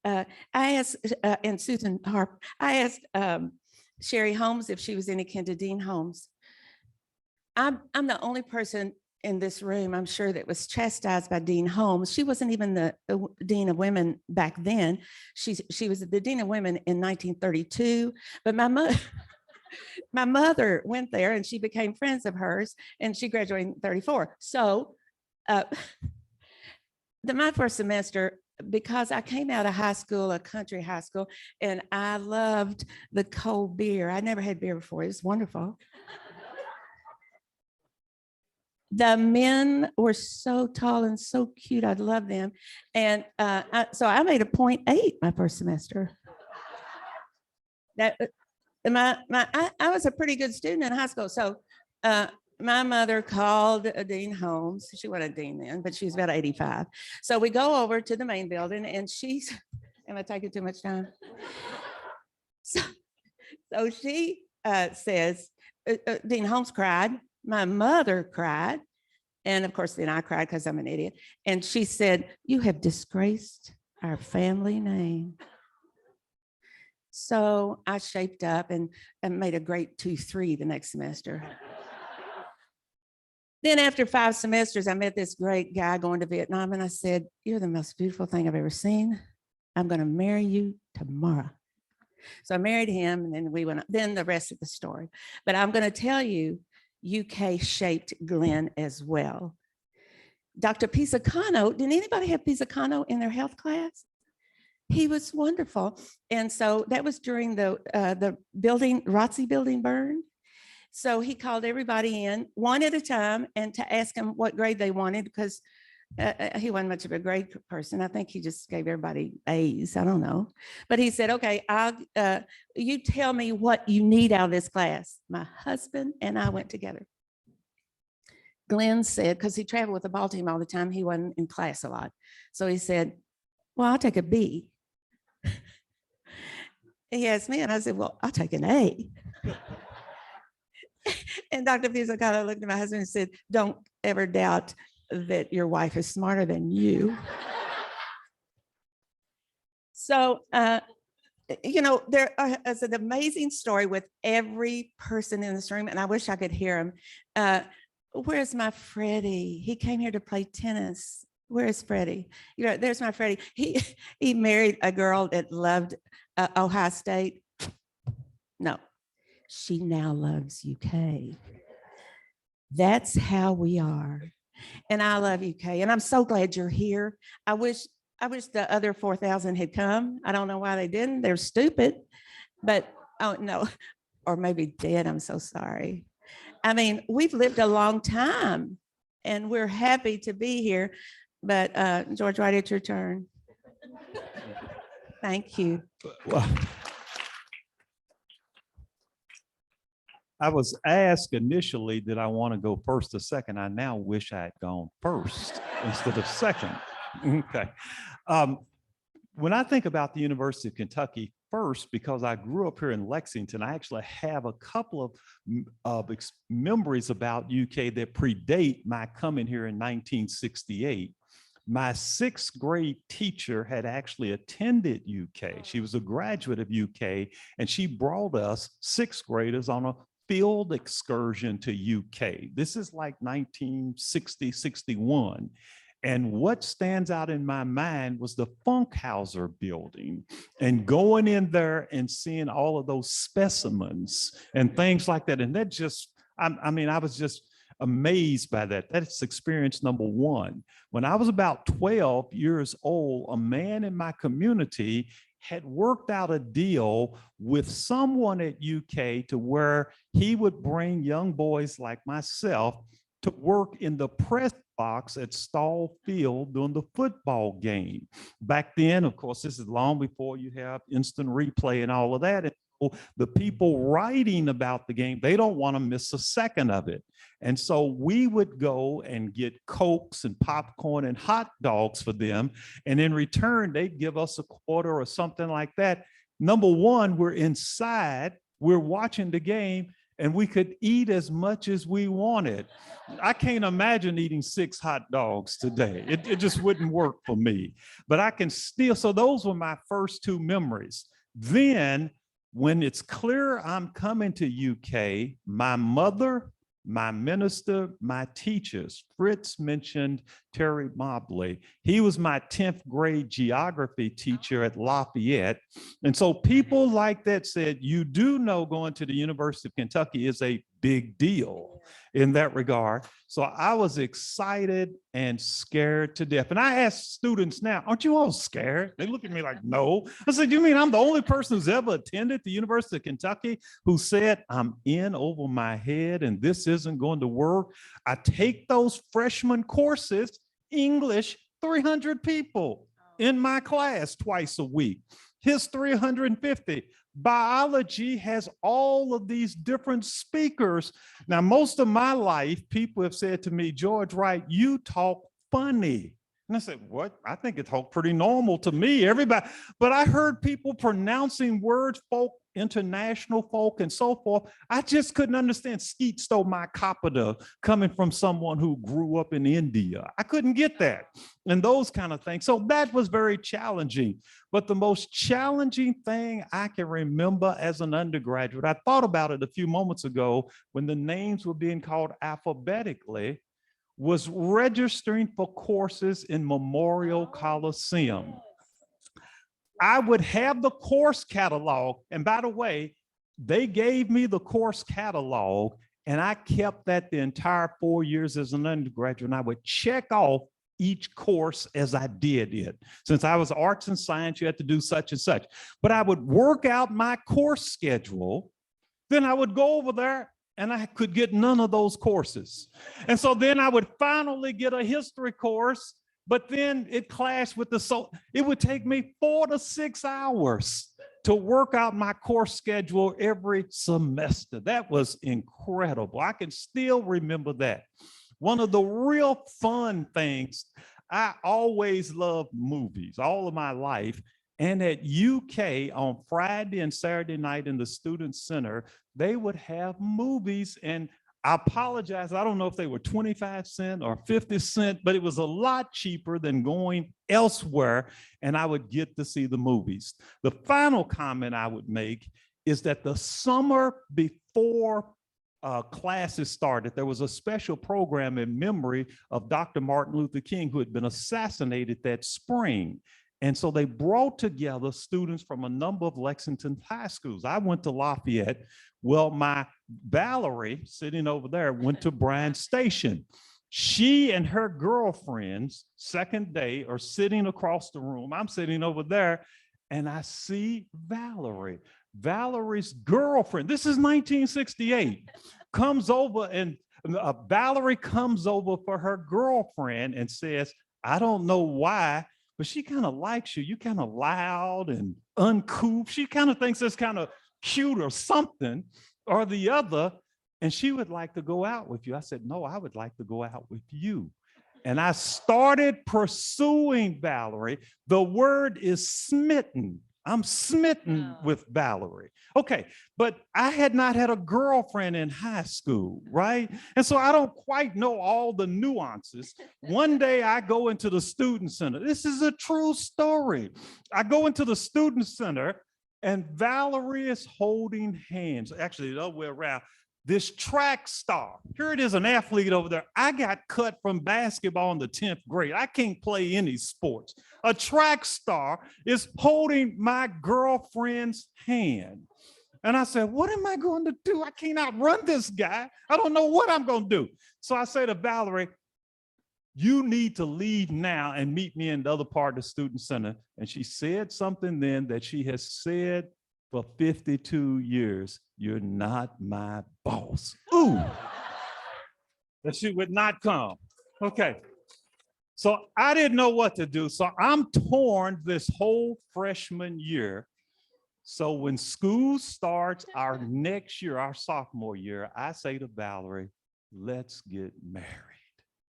I asked, and Susan Harp, I asked Sherry Holmes if she was any kin to Dean Holmes. I'm the only person in this room, I'm sure, that was chastised by Dean Holmes. She wasn't even the Dean of Women back then. She was the Dean of Women in 1932, but my mother went there and she became friends of hers, and she graduated in 34. So my first semester, because I came out of high school, a country high school, and I loved the cold beer. I never had beer before. It was wonderful. The men were so tall and so cute. I loved them. And so I made a 0.8 my first semester. That I was a pretty good student in high school. So my mother called Dean Holmes. She wasn't a dean then, but she was about 85. So we go over to the main building, and she's, am I taking too much time? So she says, Dean Holmes cried. My mother cried. And of course, then I cried because I'm an idiot. And she said, you have disgraced our family name. So I shaped up and made a great 2-3 the next semester. Then after 5 semesters, I met this great guy going to Vietnam, and I said, you're the most beautiful thing I've ever seen. I'm going to marry you tomorrow. So I married him, and then we went, then the rest of the story. But I'm going to tell you, UK shaped Glenn as well. Dr. Pisacano, did anybody have Pisacano in their health class? He was wonderful. And so that was during the building, ROTC building burn. So he called everybody in one at a time and to ask them what grade they wanted, because he wasn't much of a grade person. I think he just gave everybody A's. I don't know. But he said, okay, you tell me what you need out of this class. My husband and I went together. Glenn said, because he traveled with the ball team all the time, he wasn't in class a lot. So he said, well, I'll take a B. He asked me, and I said, well, I'll take an A. And Dr. Pisacano looked at my husband and said, don't ever doubt that your wife is smarter than you. So, you know, there is an amazing story with every person in this room, and I wish I could hear him. Where's my Freddie? He came here to play tennis. Where's Freddie? You know, there's my Freddie. He married a girl that loved Ohio State. No, she now loves UK. That's how we are. And I love UK, and I'm so glad you're here. I wish the other 4,000 had come. I don't know why they didn't. They're stupid, but oh no, or maybe dead. I'm so sorry. I mean, we've lived a long time, and we're happy to be here. But George, right, it's your turn. Thank you. Well, I was asked initially, did I want to go first or second? I now wish I had gone first instead of second. Okay. When I think about the University of Kentucky, first, because I grew up here in Lexington, I actually have a couple of memories about UK that predate my coming here in 1968. My sixth grade teacher had actually attended UK. She was a graduate of UK, and she brought us sixth graders on a field excursion to UK. This is like 1960, 61. And what stands out in my mind was the Funkhauser building and going in there and seeing all of those specimens and things like that. And that just, I mean, I was just amazed by that. That's experience number one. When I was about 12 years old, a man in my community had worked out a deal with someone at UK to where he would bring young boys like myself to work in the press box at Stall Field during the football game. Back then, of course, this is long before you have instant replay and all of that. And so the people writing about the game, they don't want to miss a second of it. And so we would go and get Cokes and popcorn and hot dogs for them. And in return, they'd give us a quarter or something like that. Number one, we're inside, we're watching the game, and we could eat as much as we wanted. I can't imagine eating 6 hot dogs today. It just wouldn't work for me. But I can still, so those were my first 2 memories. Then when it's clear I'm coming to UK, my mother, my minister, my teachers, Fritz mentioned Terry Mobley. He was my 10th grade geography teacher at Lafayette. And so people like that said, you do know going to the University of Kentucky is a big deal in that regard. So I was excited and scared to death. And I ask students now, aren't you all scared? They look at me like, no. I said, you mean I'm the only person who's ever attended the University of Kentucky who said, I'm in over my head and this isn't going to work? I take those freshman courses, English, 300 people in my class twice a week. History, 150. Biology has all of these different speakers. Now, most of my life, people have said to me, George Wright, you talk funny. And I said, what? I think it talked pretty normal to me, everybody. But I heard people pronouncing words, folk, international folk, and so forth. I just couldn't understand skeet stole my capita coming from someone who grew up in India. I couldn't get that and those kind of things. So that was very challenging. But the most challenging thing I can remember as an undergraduate, I thought about it a few moments ago when the names were being called alphabetically, was registering for courses in Memorial Coliseum. I would have the course catalog. And by the way, they gave me the course catalog and I kept that the entire 4 years as an undergraduate. And I would check off each course as I did it. Since I was arts and science, you had to do such and such. But I would work out my course schedule. Then I would go over there and I could get none of those courses. And so then I would finally get a history course, but then it clashed with it would take me 4 to 6 hours to work out my course schedule every semester. That was incredible. I can still remember that. One of the real fun things, I always loved movies all of my life. And at UK on Friday and Saturday night in the Student Center, they would have movies. And I apologize, I don't know if they were 25 cents or 50 cents, but it was a lot cheaper than going elsewhere. And I would get to see the movies. The final comment I would make is that the summer before classes started, there was a special program in memory of Dr. Martin Luther King, who had been assassinated that spring. And so they brought together students from a number of Lexington high schools. I went to Lafayette. Well, my Valerie, sitting over there, went to Bryan Station. She and her girlfriends, second day, are sitting across the room. I'm sitting over there, and I see Valerie. Valerie's girlfriend, this is 1968, comes over, and Valerie comes over for her girlfriend and says, I don't know why, but she kind of likes you. You kind of loud and uncouth. She kind of thinks it's kind of cute or something or the other. And she would like to go out with you. I said, no, I would like to go out with you. And I started pursuing Valerie. The word is smitten. I'm smitten with Valerie. Okay, but I had not had a girlfriend in high school, right? And so I don't quite know all the nuances. One day I go into the student center. This is a true story. I go into the student center and Valerie is holding hands. Actually, the other way around. This track star, here it is, an athlete over there. I got cut from basketball in the 10th grade. I can't play any sports. A track star is holding my girlfriend's hand. And I said, what am I going to do? I can't outrun this guy. I don't know what I'm going to do. So I say to Valerie, you need to leave now and meet me in the other part of the student center. And she said something then that she has said for 52 years. You're not my boss. Ooh, that she would not come. Okay. So I didn't know what to do. So I'm torn this whole freshman year. So when school starts our next year, our sophomore year, I say to Valerie, let's get married.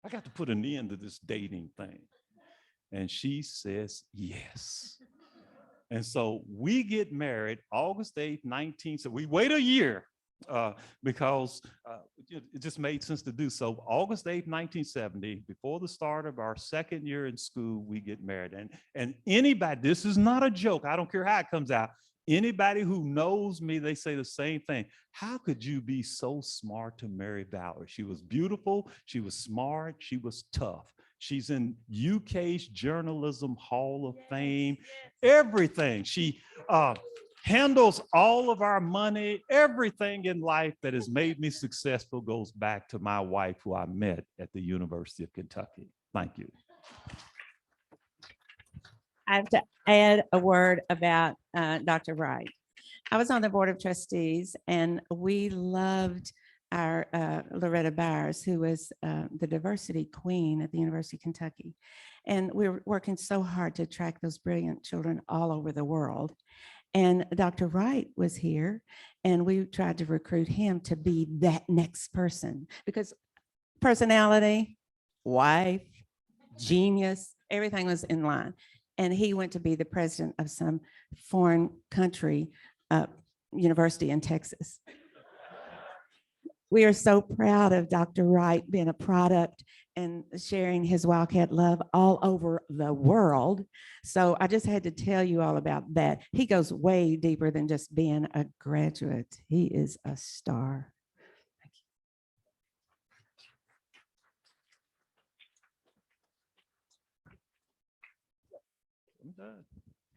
I got to put an end to this dating thing. And she says, yes. And so we get married August 8th, 19. So we wait a year because it just made sense to do so. August 8th, 1970, before the start of our second year in school, we get married. And anybody, this is not a joke. I don't care how it comes out. Anybody who knows me, they say the same thing. How could you be so smart to marry Valerie? She was beautiful. She was smart. She was tough. She's in UK's Journalism Hall of Fame, everything. She handles all of our money. Everything in life that has made me successful goes back to my wife, who I met at the University of Kentucky. Thank you. I have to add a word about Dr. Wright. I was on the Board of Trustees, and we loved our Loretta Byers, who was the diversity queen at the University of Kentucky. And we were working so hard to attract those brilliant children all over the world. And Dr. Wright was here, and we tried to recruit him to be that next person, because personality, wife, genius, everything was in line. And he went to be the president of some foreign country university in Texas. We are so proud of Dr. Wright being a product and sharing his Wildcat love all over the world. So I just had to tell you all about that. He goes way deeper than just being a graduate. He is a star. I'm done.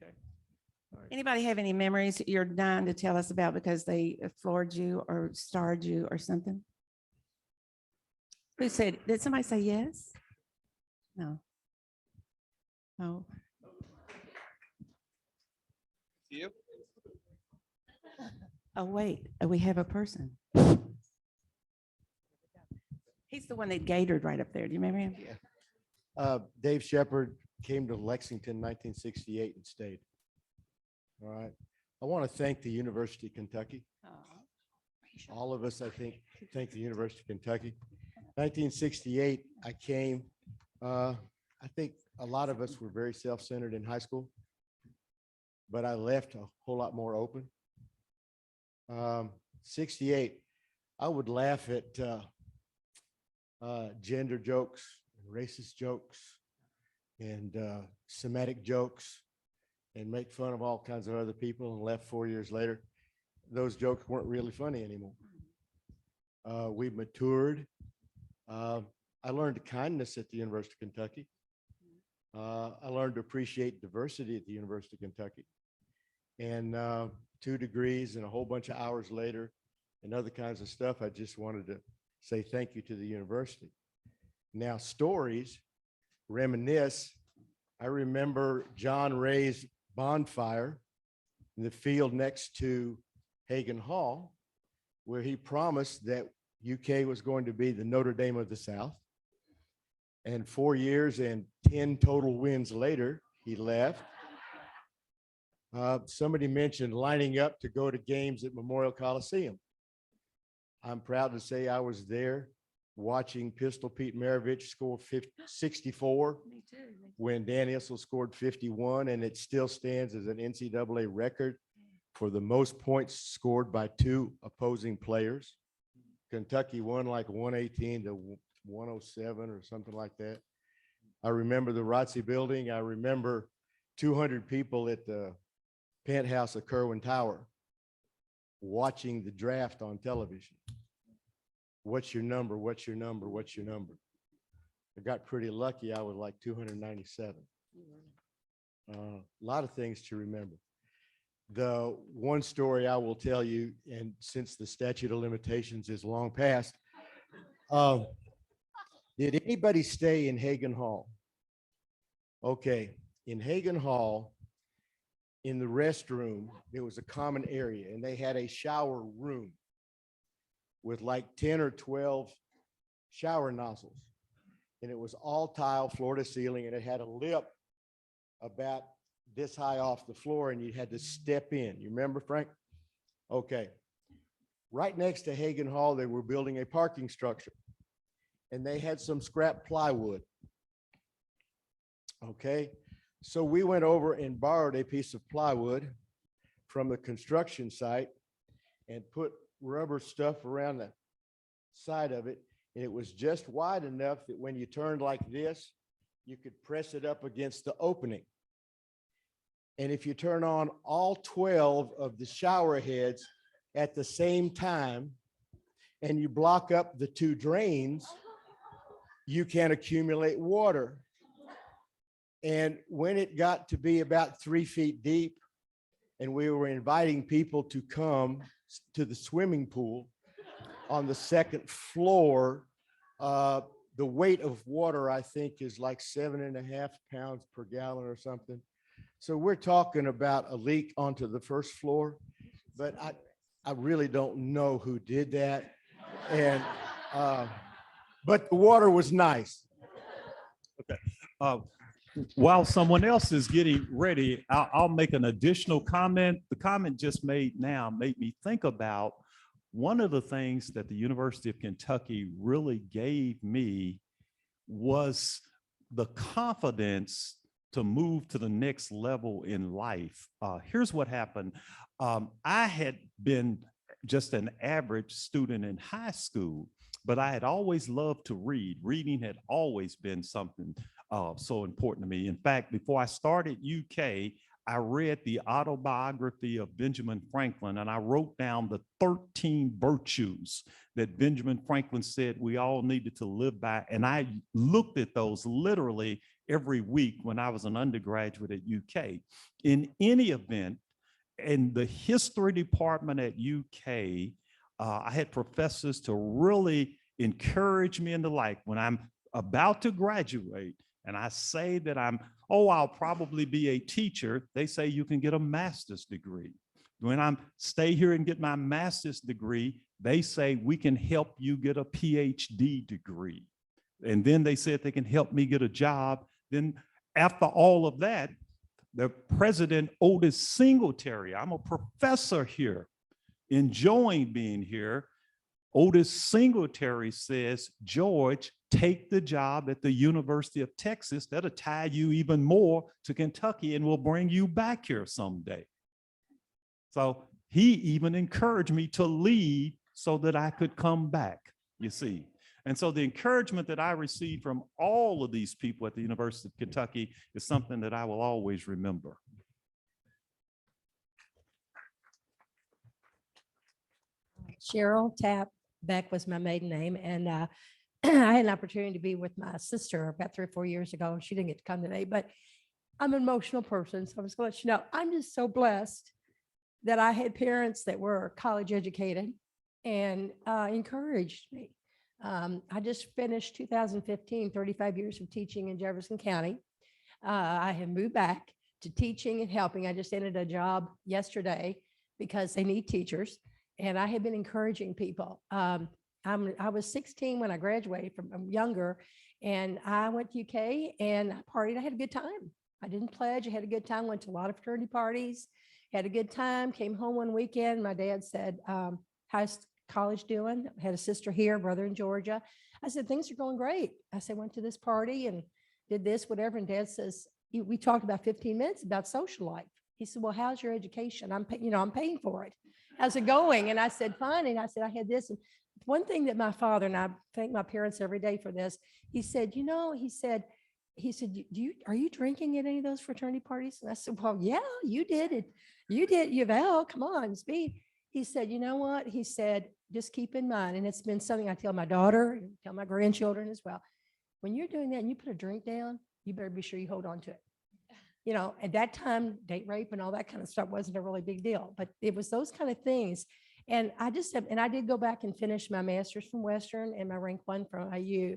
Okay. All right. Anybody have any memories you're dying to tell us about because they floored you or starred you or something? Who said, did somebody say yes? No. Oh. You? Oh, wait, we have a person. He's the one that gatored right up there. Do you remember him? Yeah. Dave Shepard came to Lexington 1968 and stayed. All right. I want to thank the University of Kentucky. All of us, I think, thank the University of Kentucky. 1968, I came. I think a lot of us were very self-centered in high school, but I left a whole lot more open. 68, I would laugh at gender jokes, racist jokes, and Semitic jokes, and make fun of all kinds of other people, and left 4 years later. Those jokes weren't really funny anymore. We matured. I learned kindness at the University of Kentucky. I learned to appreciate diversity at the University of Kentucky. And 2 degrees and a whole bunch of hours later and other kinds of stuff, I just wanted to say thank you to the university. Now, stories, reminisce. I remember John Ray's bonfire in the field next to Hagan Hall, where he promised that UK was going to be the Notre Dame of the South. And 4 years and 10 total wins later, he left. Somebody mentioned lining up to go to games at Memorial Coliseum. I'm proud to say I was there watching Pistol Pete Maravich score 64 when Dan Issel scored 51, and it still stands as an NCAA record for the most points scored by two opposing players. Kentucky won like 118 to 107 or something like that. I remember the ROTC building. I remember 200 people at the penthouse of Kerwin Tower watching the draft on television. What's your number? What's your number? What's your number? I got pretty lucky. I was like 297. A lot of things to remember. The one story I will tell you, and since the statute of limitations is long past, did anybody stay in Hagen Hall? Okay, in Hagen Hall, in the restroom, there was a common area, and they had a shower room with like 10 or 12 shower nozzles. And it was all tile, floor to ceiling, and it had a lip about this high off the floor, and you had to step in. You remember, Frank? Okay. Right next to Hagen Hall, they were building a parking structure, and they had some scrap plywood. Okay. So we went over and borrowed a piece of plywood from the construction site and put rubber stuff around the side of it. And it was just wide enough that when you turned like this, you could press it up against the opening. And if you turn on all 12 of the shower heads at the same time, and you block up the two drains, you can accumulate water. And when it got to be about 3 feet deep, and we were inviting people to come to the swimming pool on the second floor, the weight of water, I think, is like 7.5 pounds per gallon or something. So we're talking about a leak onto the first floor, but I really don't know who did that. And, but the water was nice. Okay. While someone else is getting ready, I'll make an additional comment. The comment just made now made me think about one of the things that the University of Kentucky really gave me was the confidence to move to the next level in life. Here's what happened. I had been just an average student in high school, but I had always loved to read. Reading had always been something so important to me. In fact, before I started UK, I read the autobiography of Benjamin Franklin, and I wrote down the 13 virtues that Benjamin Franklin said we all needed to live by. And I looked at those literally every week when I was an undergraduate at UK. In any event, in the history department at UK, I had professors to really encourage me in the like. When I'm about to graduate and I say that I'll probably be a teacher, they say you can get a master's degree. When I'm stay here and get my master's degree, they say we can help you get a PhD degree. And then they said they can help me get a job. Then after all of that, the president, Otis Singletary, I'm a professor here, enjoying being here. Otis Singletary says, George, take the job at the University of Texas. That'll tie you even more to Kentucky and will bring you back here someday. So he even encouraged me to leave so that I could come back, you see. And so the encouragement that I received from all of these people at the University of Kentucky is something that I will always remember. Cheryl Tapp Beck was my maiden name. And I had an opportunity to be with my sister about 3 or 4 years ago. She didn't get to come today, but I'm an emotional person. So I'm just going to let you know, I'm just so blessed that I had parents that were college educated and encouraged me. I just finished 2015, 35 years of teaching in Jefferson County. I have moved back to teaching and helping. I just ended a job yesterday because they need teachers. And I have been encouraging people. I was 16 when I graduated I'm younger, and I went to UK and I partied. I had a good time. I didn't pledge. I had a good time. Went to a lot of fraternity parties, had a good time, came home one weekend. My dad said, how's college doing? I had a sister here, brother in Georgia. I said, things are going great. I said, went to this party and did this, whatever. And Dad says, we talked about 15 minutes about social life. He said, well, how's your education? I'm paying for it. How's it going? And I said, fine. And I said, I had this. And one thing that my father, and I thank my parents every day for this, he said, are you drinking at any of those fraternity parties? And I said, well, yeah, you did it. You did, Val, come on, speed. He said, you know what? He said, just keep in mind, and it's been something I tell my daughter, and tell my grandchildren as well. When you're doing that and you put a drink down, you better be sure you hold on to it. You know, at that time, date rape and all that kind of stuff wasn't a really big deal, but it was those kind of things. And I did go back and finish my master's from Western and my rank 1 from IU.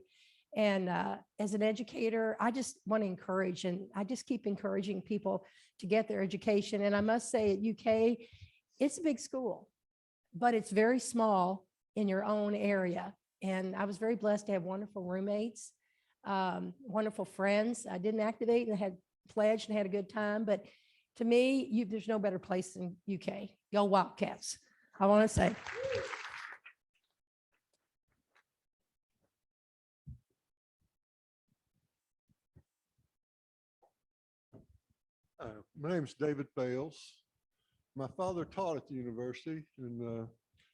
And as an educator, I just want to encourage, and I just keep encouraging people to get their education. And I must say at UK, it's a big school, but it's very small in your own area. And I was very blessed to have wonderful roommates, wonderful friends. I didn't activate and had pledged and had a good time. But to me, there's no better place than UK. Go Wildcats, I want to say. My name is David Bales. My father taught at the university in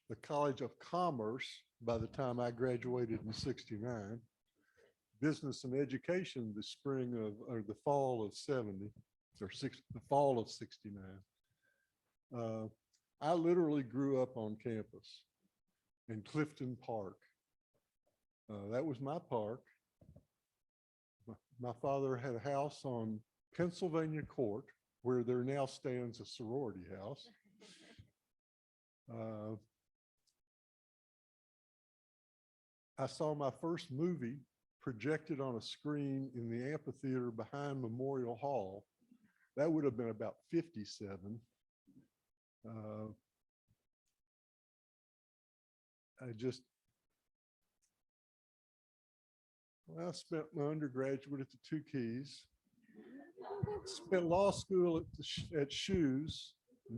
the College of Commerce by the time I graduated in '69. Business and education the spring of, or the fall of 70, the fall of '69. I literally grew up on campus in Clifton Park. That was my park. My father had a house on Pennsylvania Court, where there now stands a sorority house. I saw my first movie projected on a screen in the amphitheater behind Memorial Hall. That would have been about 57. I spent my undergraduate at the Two Keys. Spent law school at Shoes. I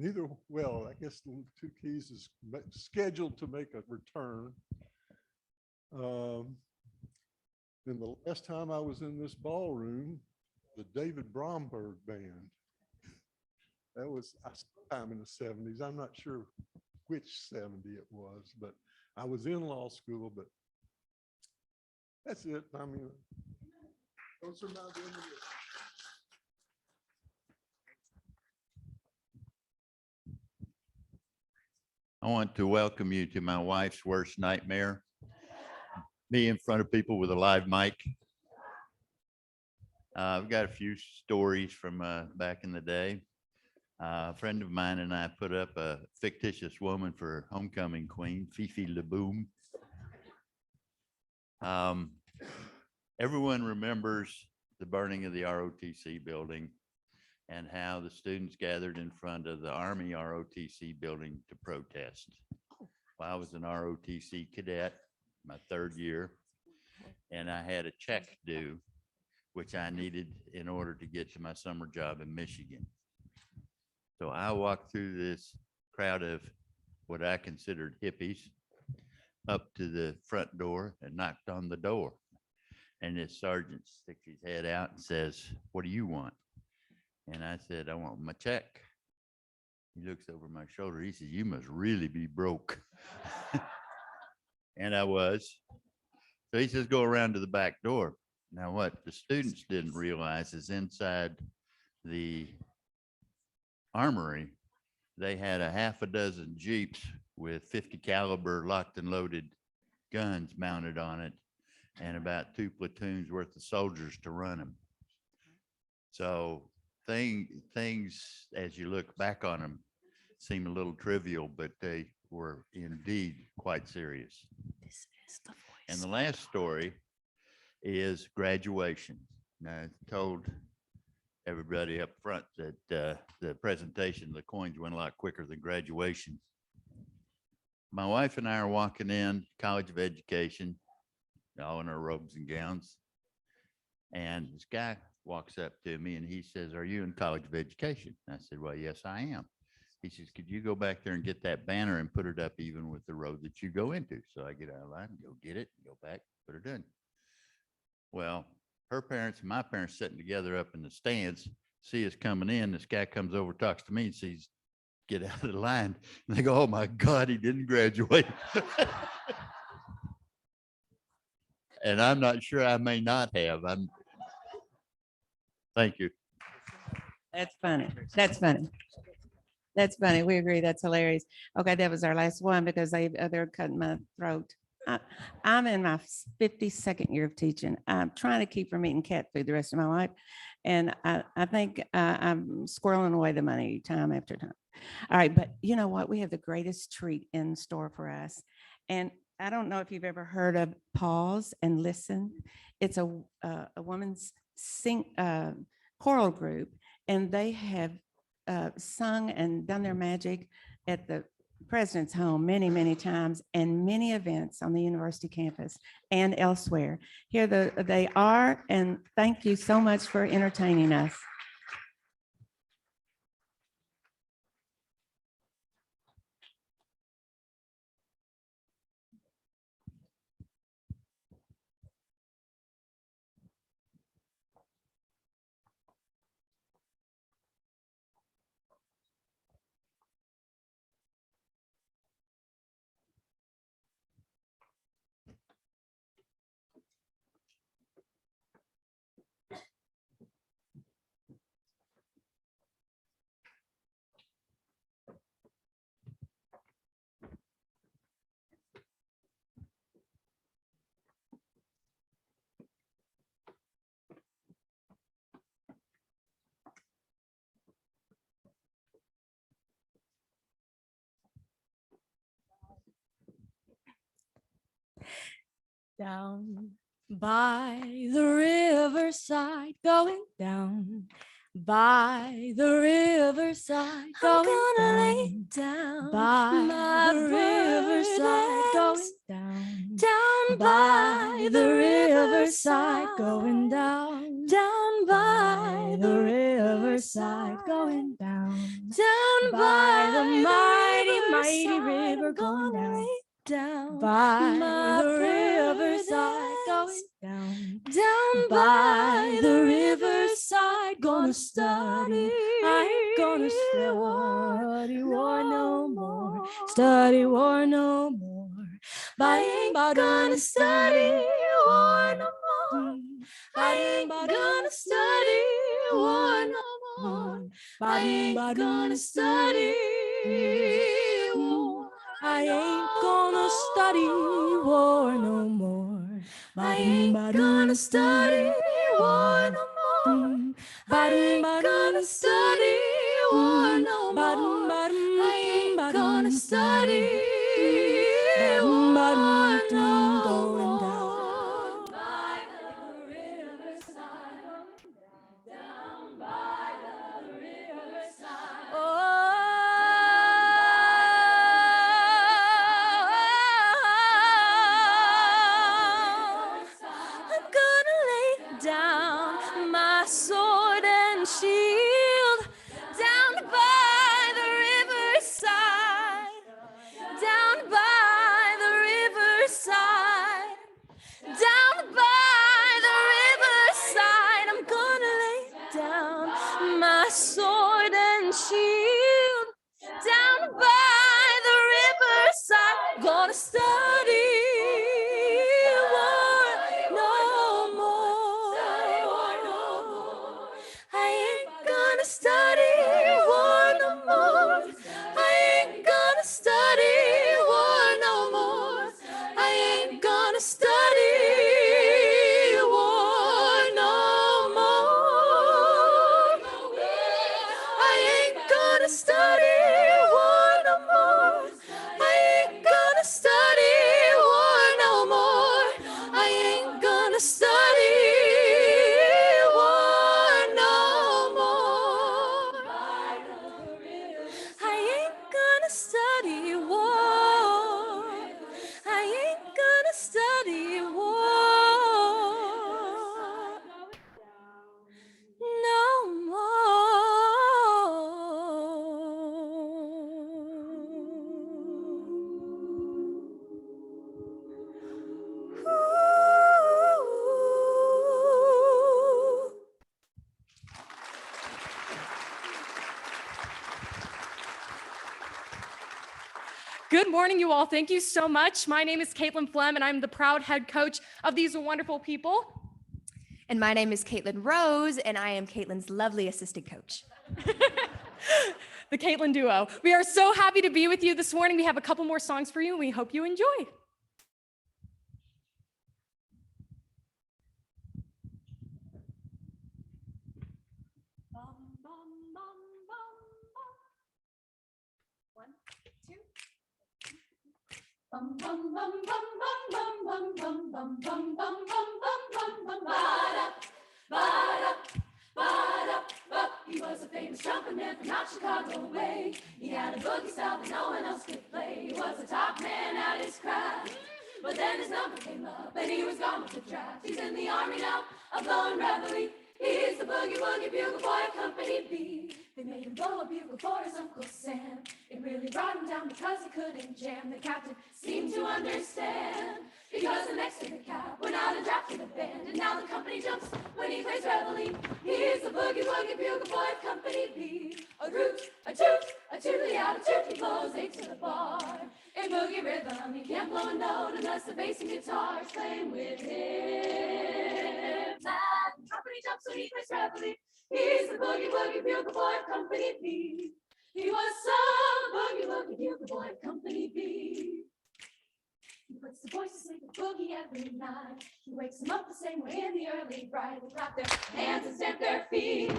guess the Two Keys is scheduled to make a return. Then the last time I was in this ballroom, the David Bromberg band. That was sometime in the 70s. I'm not sure which 70 it was, but I was in law school, but that's it. I mean, those are my memories. I want to welcome you to my wife's worst nightmare, me in front of people with a live mic. I've got a few stories from back in the day. A friend of mine and I put up a fictitious woman for homecoming queen, Fifi LeBoom. Everyone remembers the burning of the ROTC building and how the students gathered in front of the Army ROTC building to protest. Well, I was an ROTC cadet, my 3rd year, and I had a check due, which I needed in order to get to my summer job in Michigan. So I walked through this crowd of what I considered hippies up to the front door and knocked on the door. And this sergeant sticks his head out and says, "What do you want?" And I said, "I want my check." He looks over my shoulder. He says, "You must really be broke." And I was. So he says, "Go around to the back door." Now, what the students didn't realize is inside the armory, they had a half a dozen Jeeps with 50 caliber locked and loaded guns mounted on it and about 2 platoons worth of soldiers to run them. So things, as you look back on them, seem a little trivial, but they were indeed quite serious. This is the voice. And the last story is graduation. Now, I told everybody up front that the presentation of the coins went a lot quicker than graduation. My wife and I are walking in College of Education, all in our robes and gowns. And this guy walks up to me and he says, "Are you in College of Education?" I said, "Well, yes, I am." He says, could you go back there and get that banner and put it up even with the road that you go into? So I get out of line, go get it, go back, put it in. Well, her parents and my parents sitting together up in the stands, see us coming in. This guy comes over, talks to me and sees, get out of the line. And they go, oh my God, he didn't graduate. And I'm not sure, I may not have. Thank you. That's funny. That's funny. That's funny. We agree. That's hilarious. Okay, that was our last one because they're cutting my throat. I'm in my 52nd year of teaching. I'm trying to keep from eating cat food the rest of my life. And I think I'm squirreling away the money time after time. All right, but you know what? We have the greatest treat in store for us. And I don't know if you've ever heard of Pause and Listen. It's a woman's choral group, and they have sung and done their magic at the President's Home many, many times, and many events on the university campus and elsewhere. Here they are, and thank you so much for entertaining us. Down by the riverside, going down by the riverside, going down by the riverside, going down by the riverside, going down by the riverside, going down by the mighty river, going down by the riverside, going down by the riverside. Gonna study, I ain't gonna study war no more, study war no more. But I ain't gonna study war no more. I ain't gonna study war no more. I ain't gonna study war. I ain't gonna study war no more. I ain't gonna study war no more. I ain't gonna study war no more. I ain't gonna study war no more. By the riverside, down by the riverside. I'm gonna lay down my sword and shield. Good morning, you all. Thank you so much. My name is Caitlin Flem, and I'm the proud head coach of these wonderful people. And my name is Caitlin Rose, and I am Caitlin's lovely assistant coach. The Caitlin duo. We are so happy to be with you this morning. We have a couple more songs for you, and we hope you enjoy. Bum bum bum bum bum bum bum bum bum bum bum bum bum bum ba-da, ba-da, ba-da, ba. He was a famous trumpet man from out Chicago way. He had a boogie style that no one else could play. He was a top man at his craft. But then his number came up and he was gone with the draft. He's in the army now, a blowing reveille. He's the boogie woogie bugle boy of Company B. They made him blow a bugle for his Uncle Sam. It really brought him down because he couldn't jam. The captain seemed to understand, because the next year the cap went out and drafted the band. And now the company jumps when he plays reveille. He's the boogie woogie bugle boy of Company B. A root, a toot, a tootly out, a toot. He blows 8 to the bar. In boogie rhythm, he can't blow a note unless the bass and guitar is playing with him. That company jumps when he plays reveille. He's the boogie woogie bugle boy of Company B. He was some boogie woogie bugle boy of Company B. He puts the boys to sleep with boogie every night. He wakes them up the same way in the early bright. They clap their hands and stamp their feet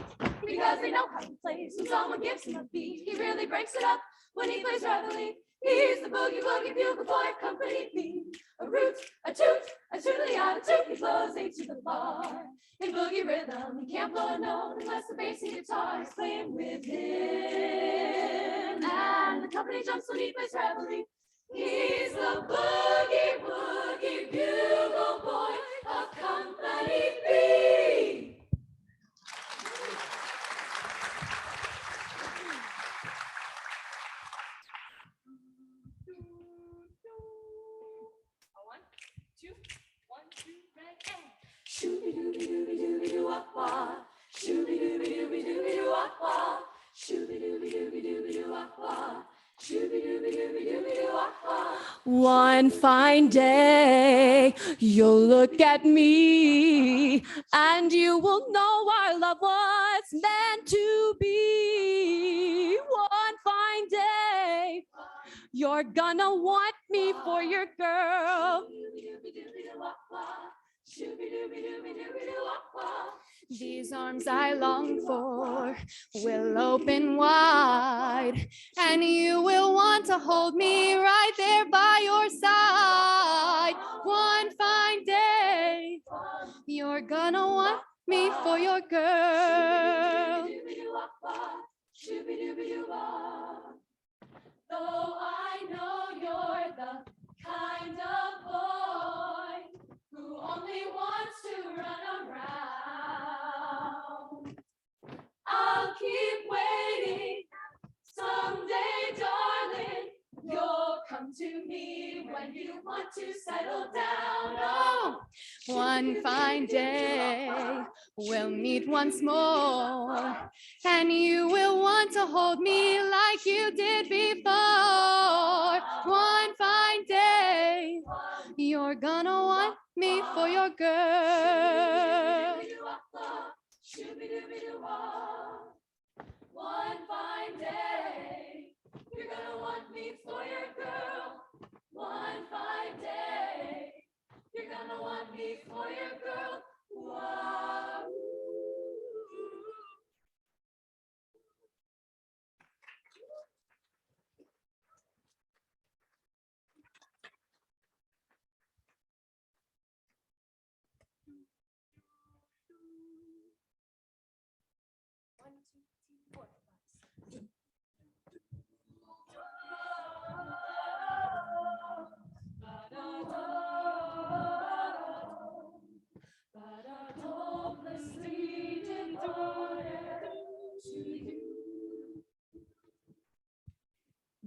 because they know how he plays. When someone gives him a beat, he really breaks it up when he plays reveille. He's the boogie woogie bugle boy of Company B. A root, a toot, a tootly out, a toot. He blows 8 to the bar. In boogie rhythm, he can't blow a note unless the bass and guitar is playing with him. And the company jumps when he plays reveille. He's the boogie woogie bugle boy of Company B. One, two, ready, and shooby dooby dooby dooby doo wah wah, shooby dooby dooby dooby doo wah wah, shooby dooby dooby dooby doo wah wah, shooby dooby dooby dooby doo wah wah. One fine day, you'll look at me, and you will know our love was meant to be. One fine day, you're gonna want me for your girl. These arms I long for will open wide, and you will want to hold me right there by your side. One fine day, you're gonna want me for your girl. Though I know you're the kind of boy who only wants to run around, I'll keep waiting. Someday, darling, you'll come to me when you want to settle down. Oh, one fine day, we'll meet once more, and you will want to hold me like you did before. One fine day, you're gonna want me for your girl. One fine day, you're gonna want me for your girl. One fine day, you're gonna want me for your girl. Wow.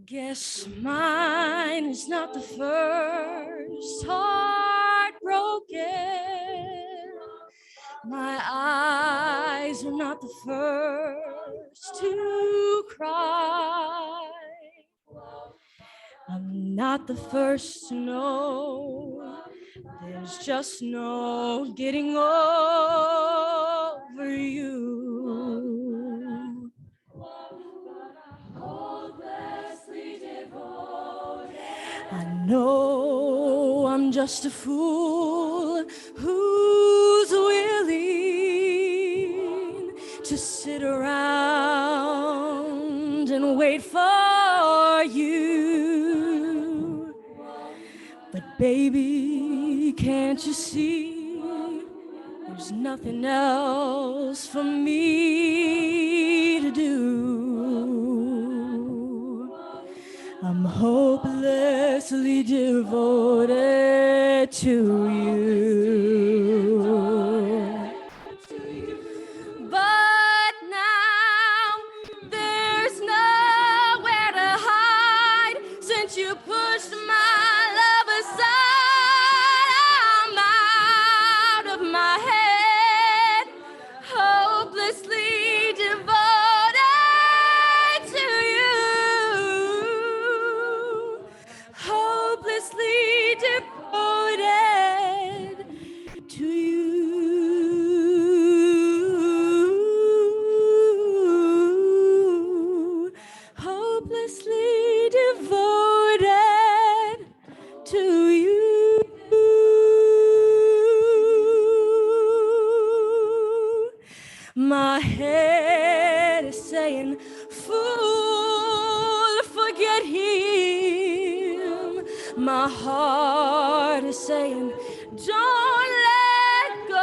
Guess mine is not the first heart broken. My eyes are not the first to cry. I'm got the first snow, there's just no getting over you. I know I'm just a fool who's willing to sit around and wait for you. But baby, can't you see there's nothing else for me to do? I'm hopelessly devoted to you. But now there's nowhere to hide since you pushed my love aside. I'm out of my head, hopelessly devoted to you. Hopelessly devoted to you. Hopelessly devoted to you. My head is saying, fool, forget him. My heart is saying, don't let go.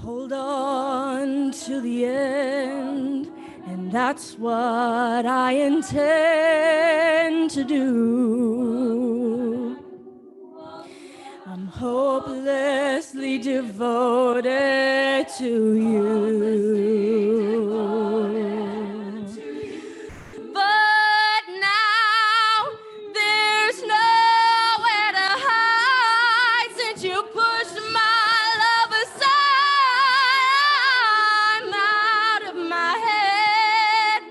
Hold on to the end, and that's what I intend to do. I'm hopelessly devoted to you. But now there's nowhere to hide since you pushed my love aside. I'm out of my head,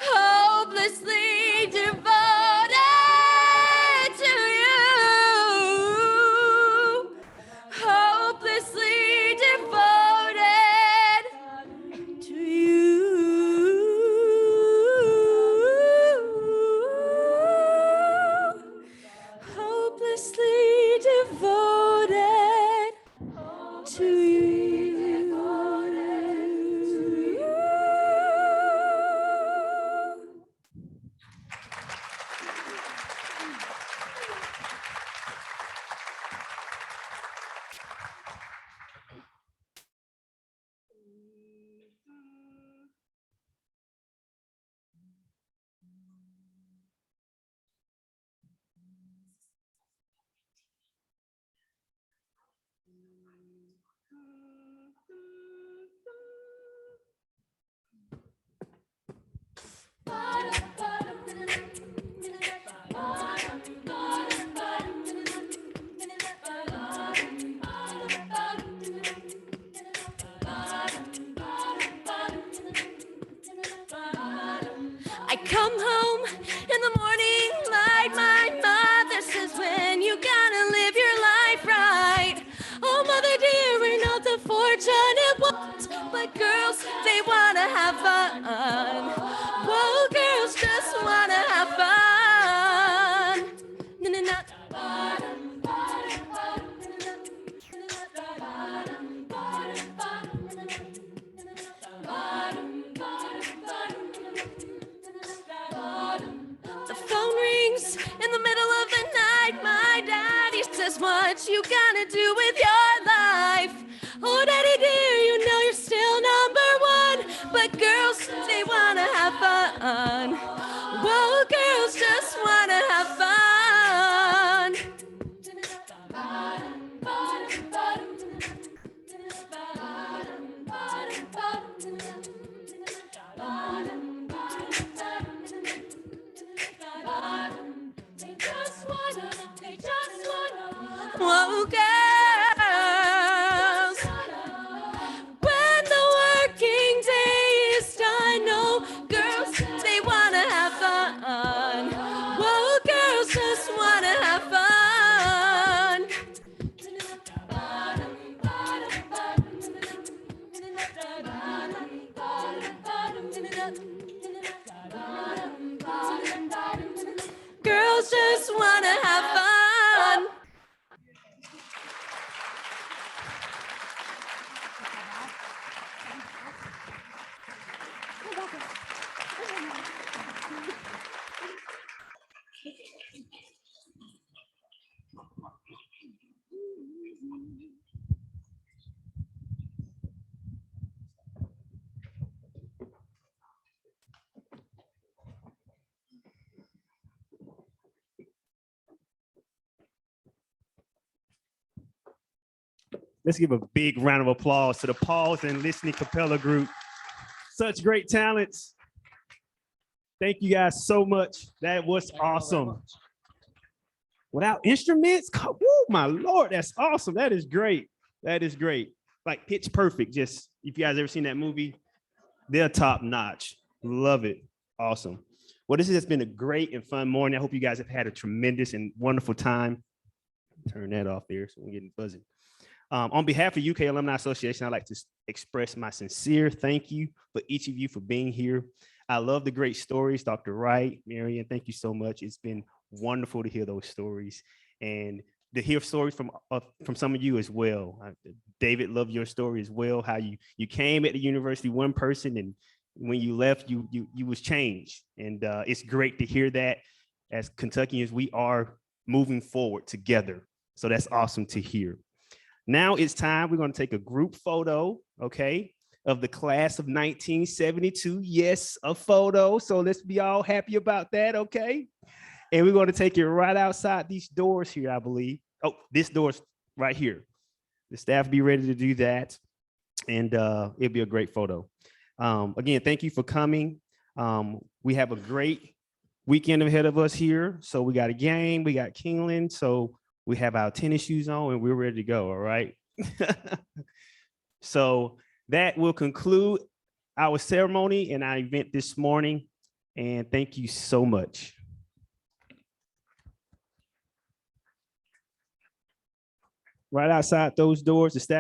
hopelessly devoted to you. Hopelessly devoted to you. Hopelessly devoted to you. I come home in the morning like my mother says, when you gotta live your life right. Oh, mother dear, we're not the fortunate ones, but girls, they wanna have fun. Whoa, girls just wanna have fun. Na-na-na. The phone rings in the middle of the night. My daddy says, what you gonna do with your life? Oh, daddy dear, you know you're still number one, but girls, they wanna have fun. Whoa, girls just wanna have fun. Whoa, girls. When the working day is done, no, girls, they wanna have fun. girls just wanna have fun. Let's give a big round of applause to the Pause and Listening Capella group. Such great talents. Thank you guys so much. That was awesome. Without instruments, woo, my Lord, that's awesome. That is great. That is great. Like Pitch Perfect. Just if you guys ever seen that movie, they're top notch. Love it. Awesome. Well, this has been a great and fun morning. I hope you guys have had a tremendous and wonderful time. Turn that off there so we're getting buzzing. On behalf of UK Alumni Association, I'd like to express my sincere thank you for each of you for being here. I love the great stories, Dr. Wright, Marion, thank you so much. It's been wonderful to hear those stories and to hear stories from some of you as well. David, love your story as well, how you came at the university one person and when you left, you was changed. And it's great to hear that. As Kentuckians, we are moving forward together. So that's awesome to hear. Now it's time, we're going to take a group photo, okay, of the class of 1972. Yes, a photo. So let's be all happy about that, okay? And we're going to take it right outside these doors here, I believe. Oh, this door's right here. The staff be ready to do that. And it'll be a great photo. Again, thank you for coming. We have a great weekend ahead of us here. So we got a game, we got Kingland. So we have our tennis shoes on and we're ready to go, all right? So that will conclude our ceremony and our event this morning. And thank you so much. Right outside those doors, the staff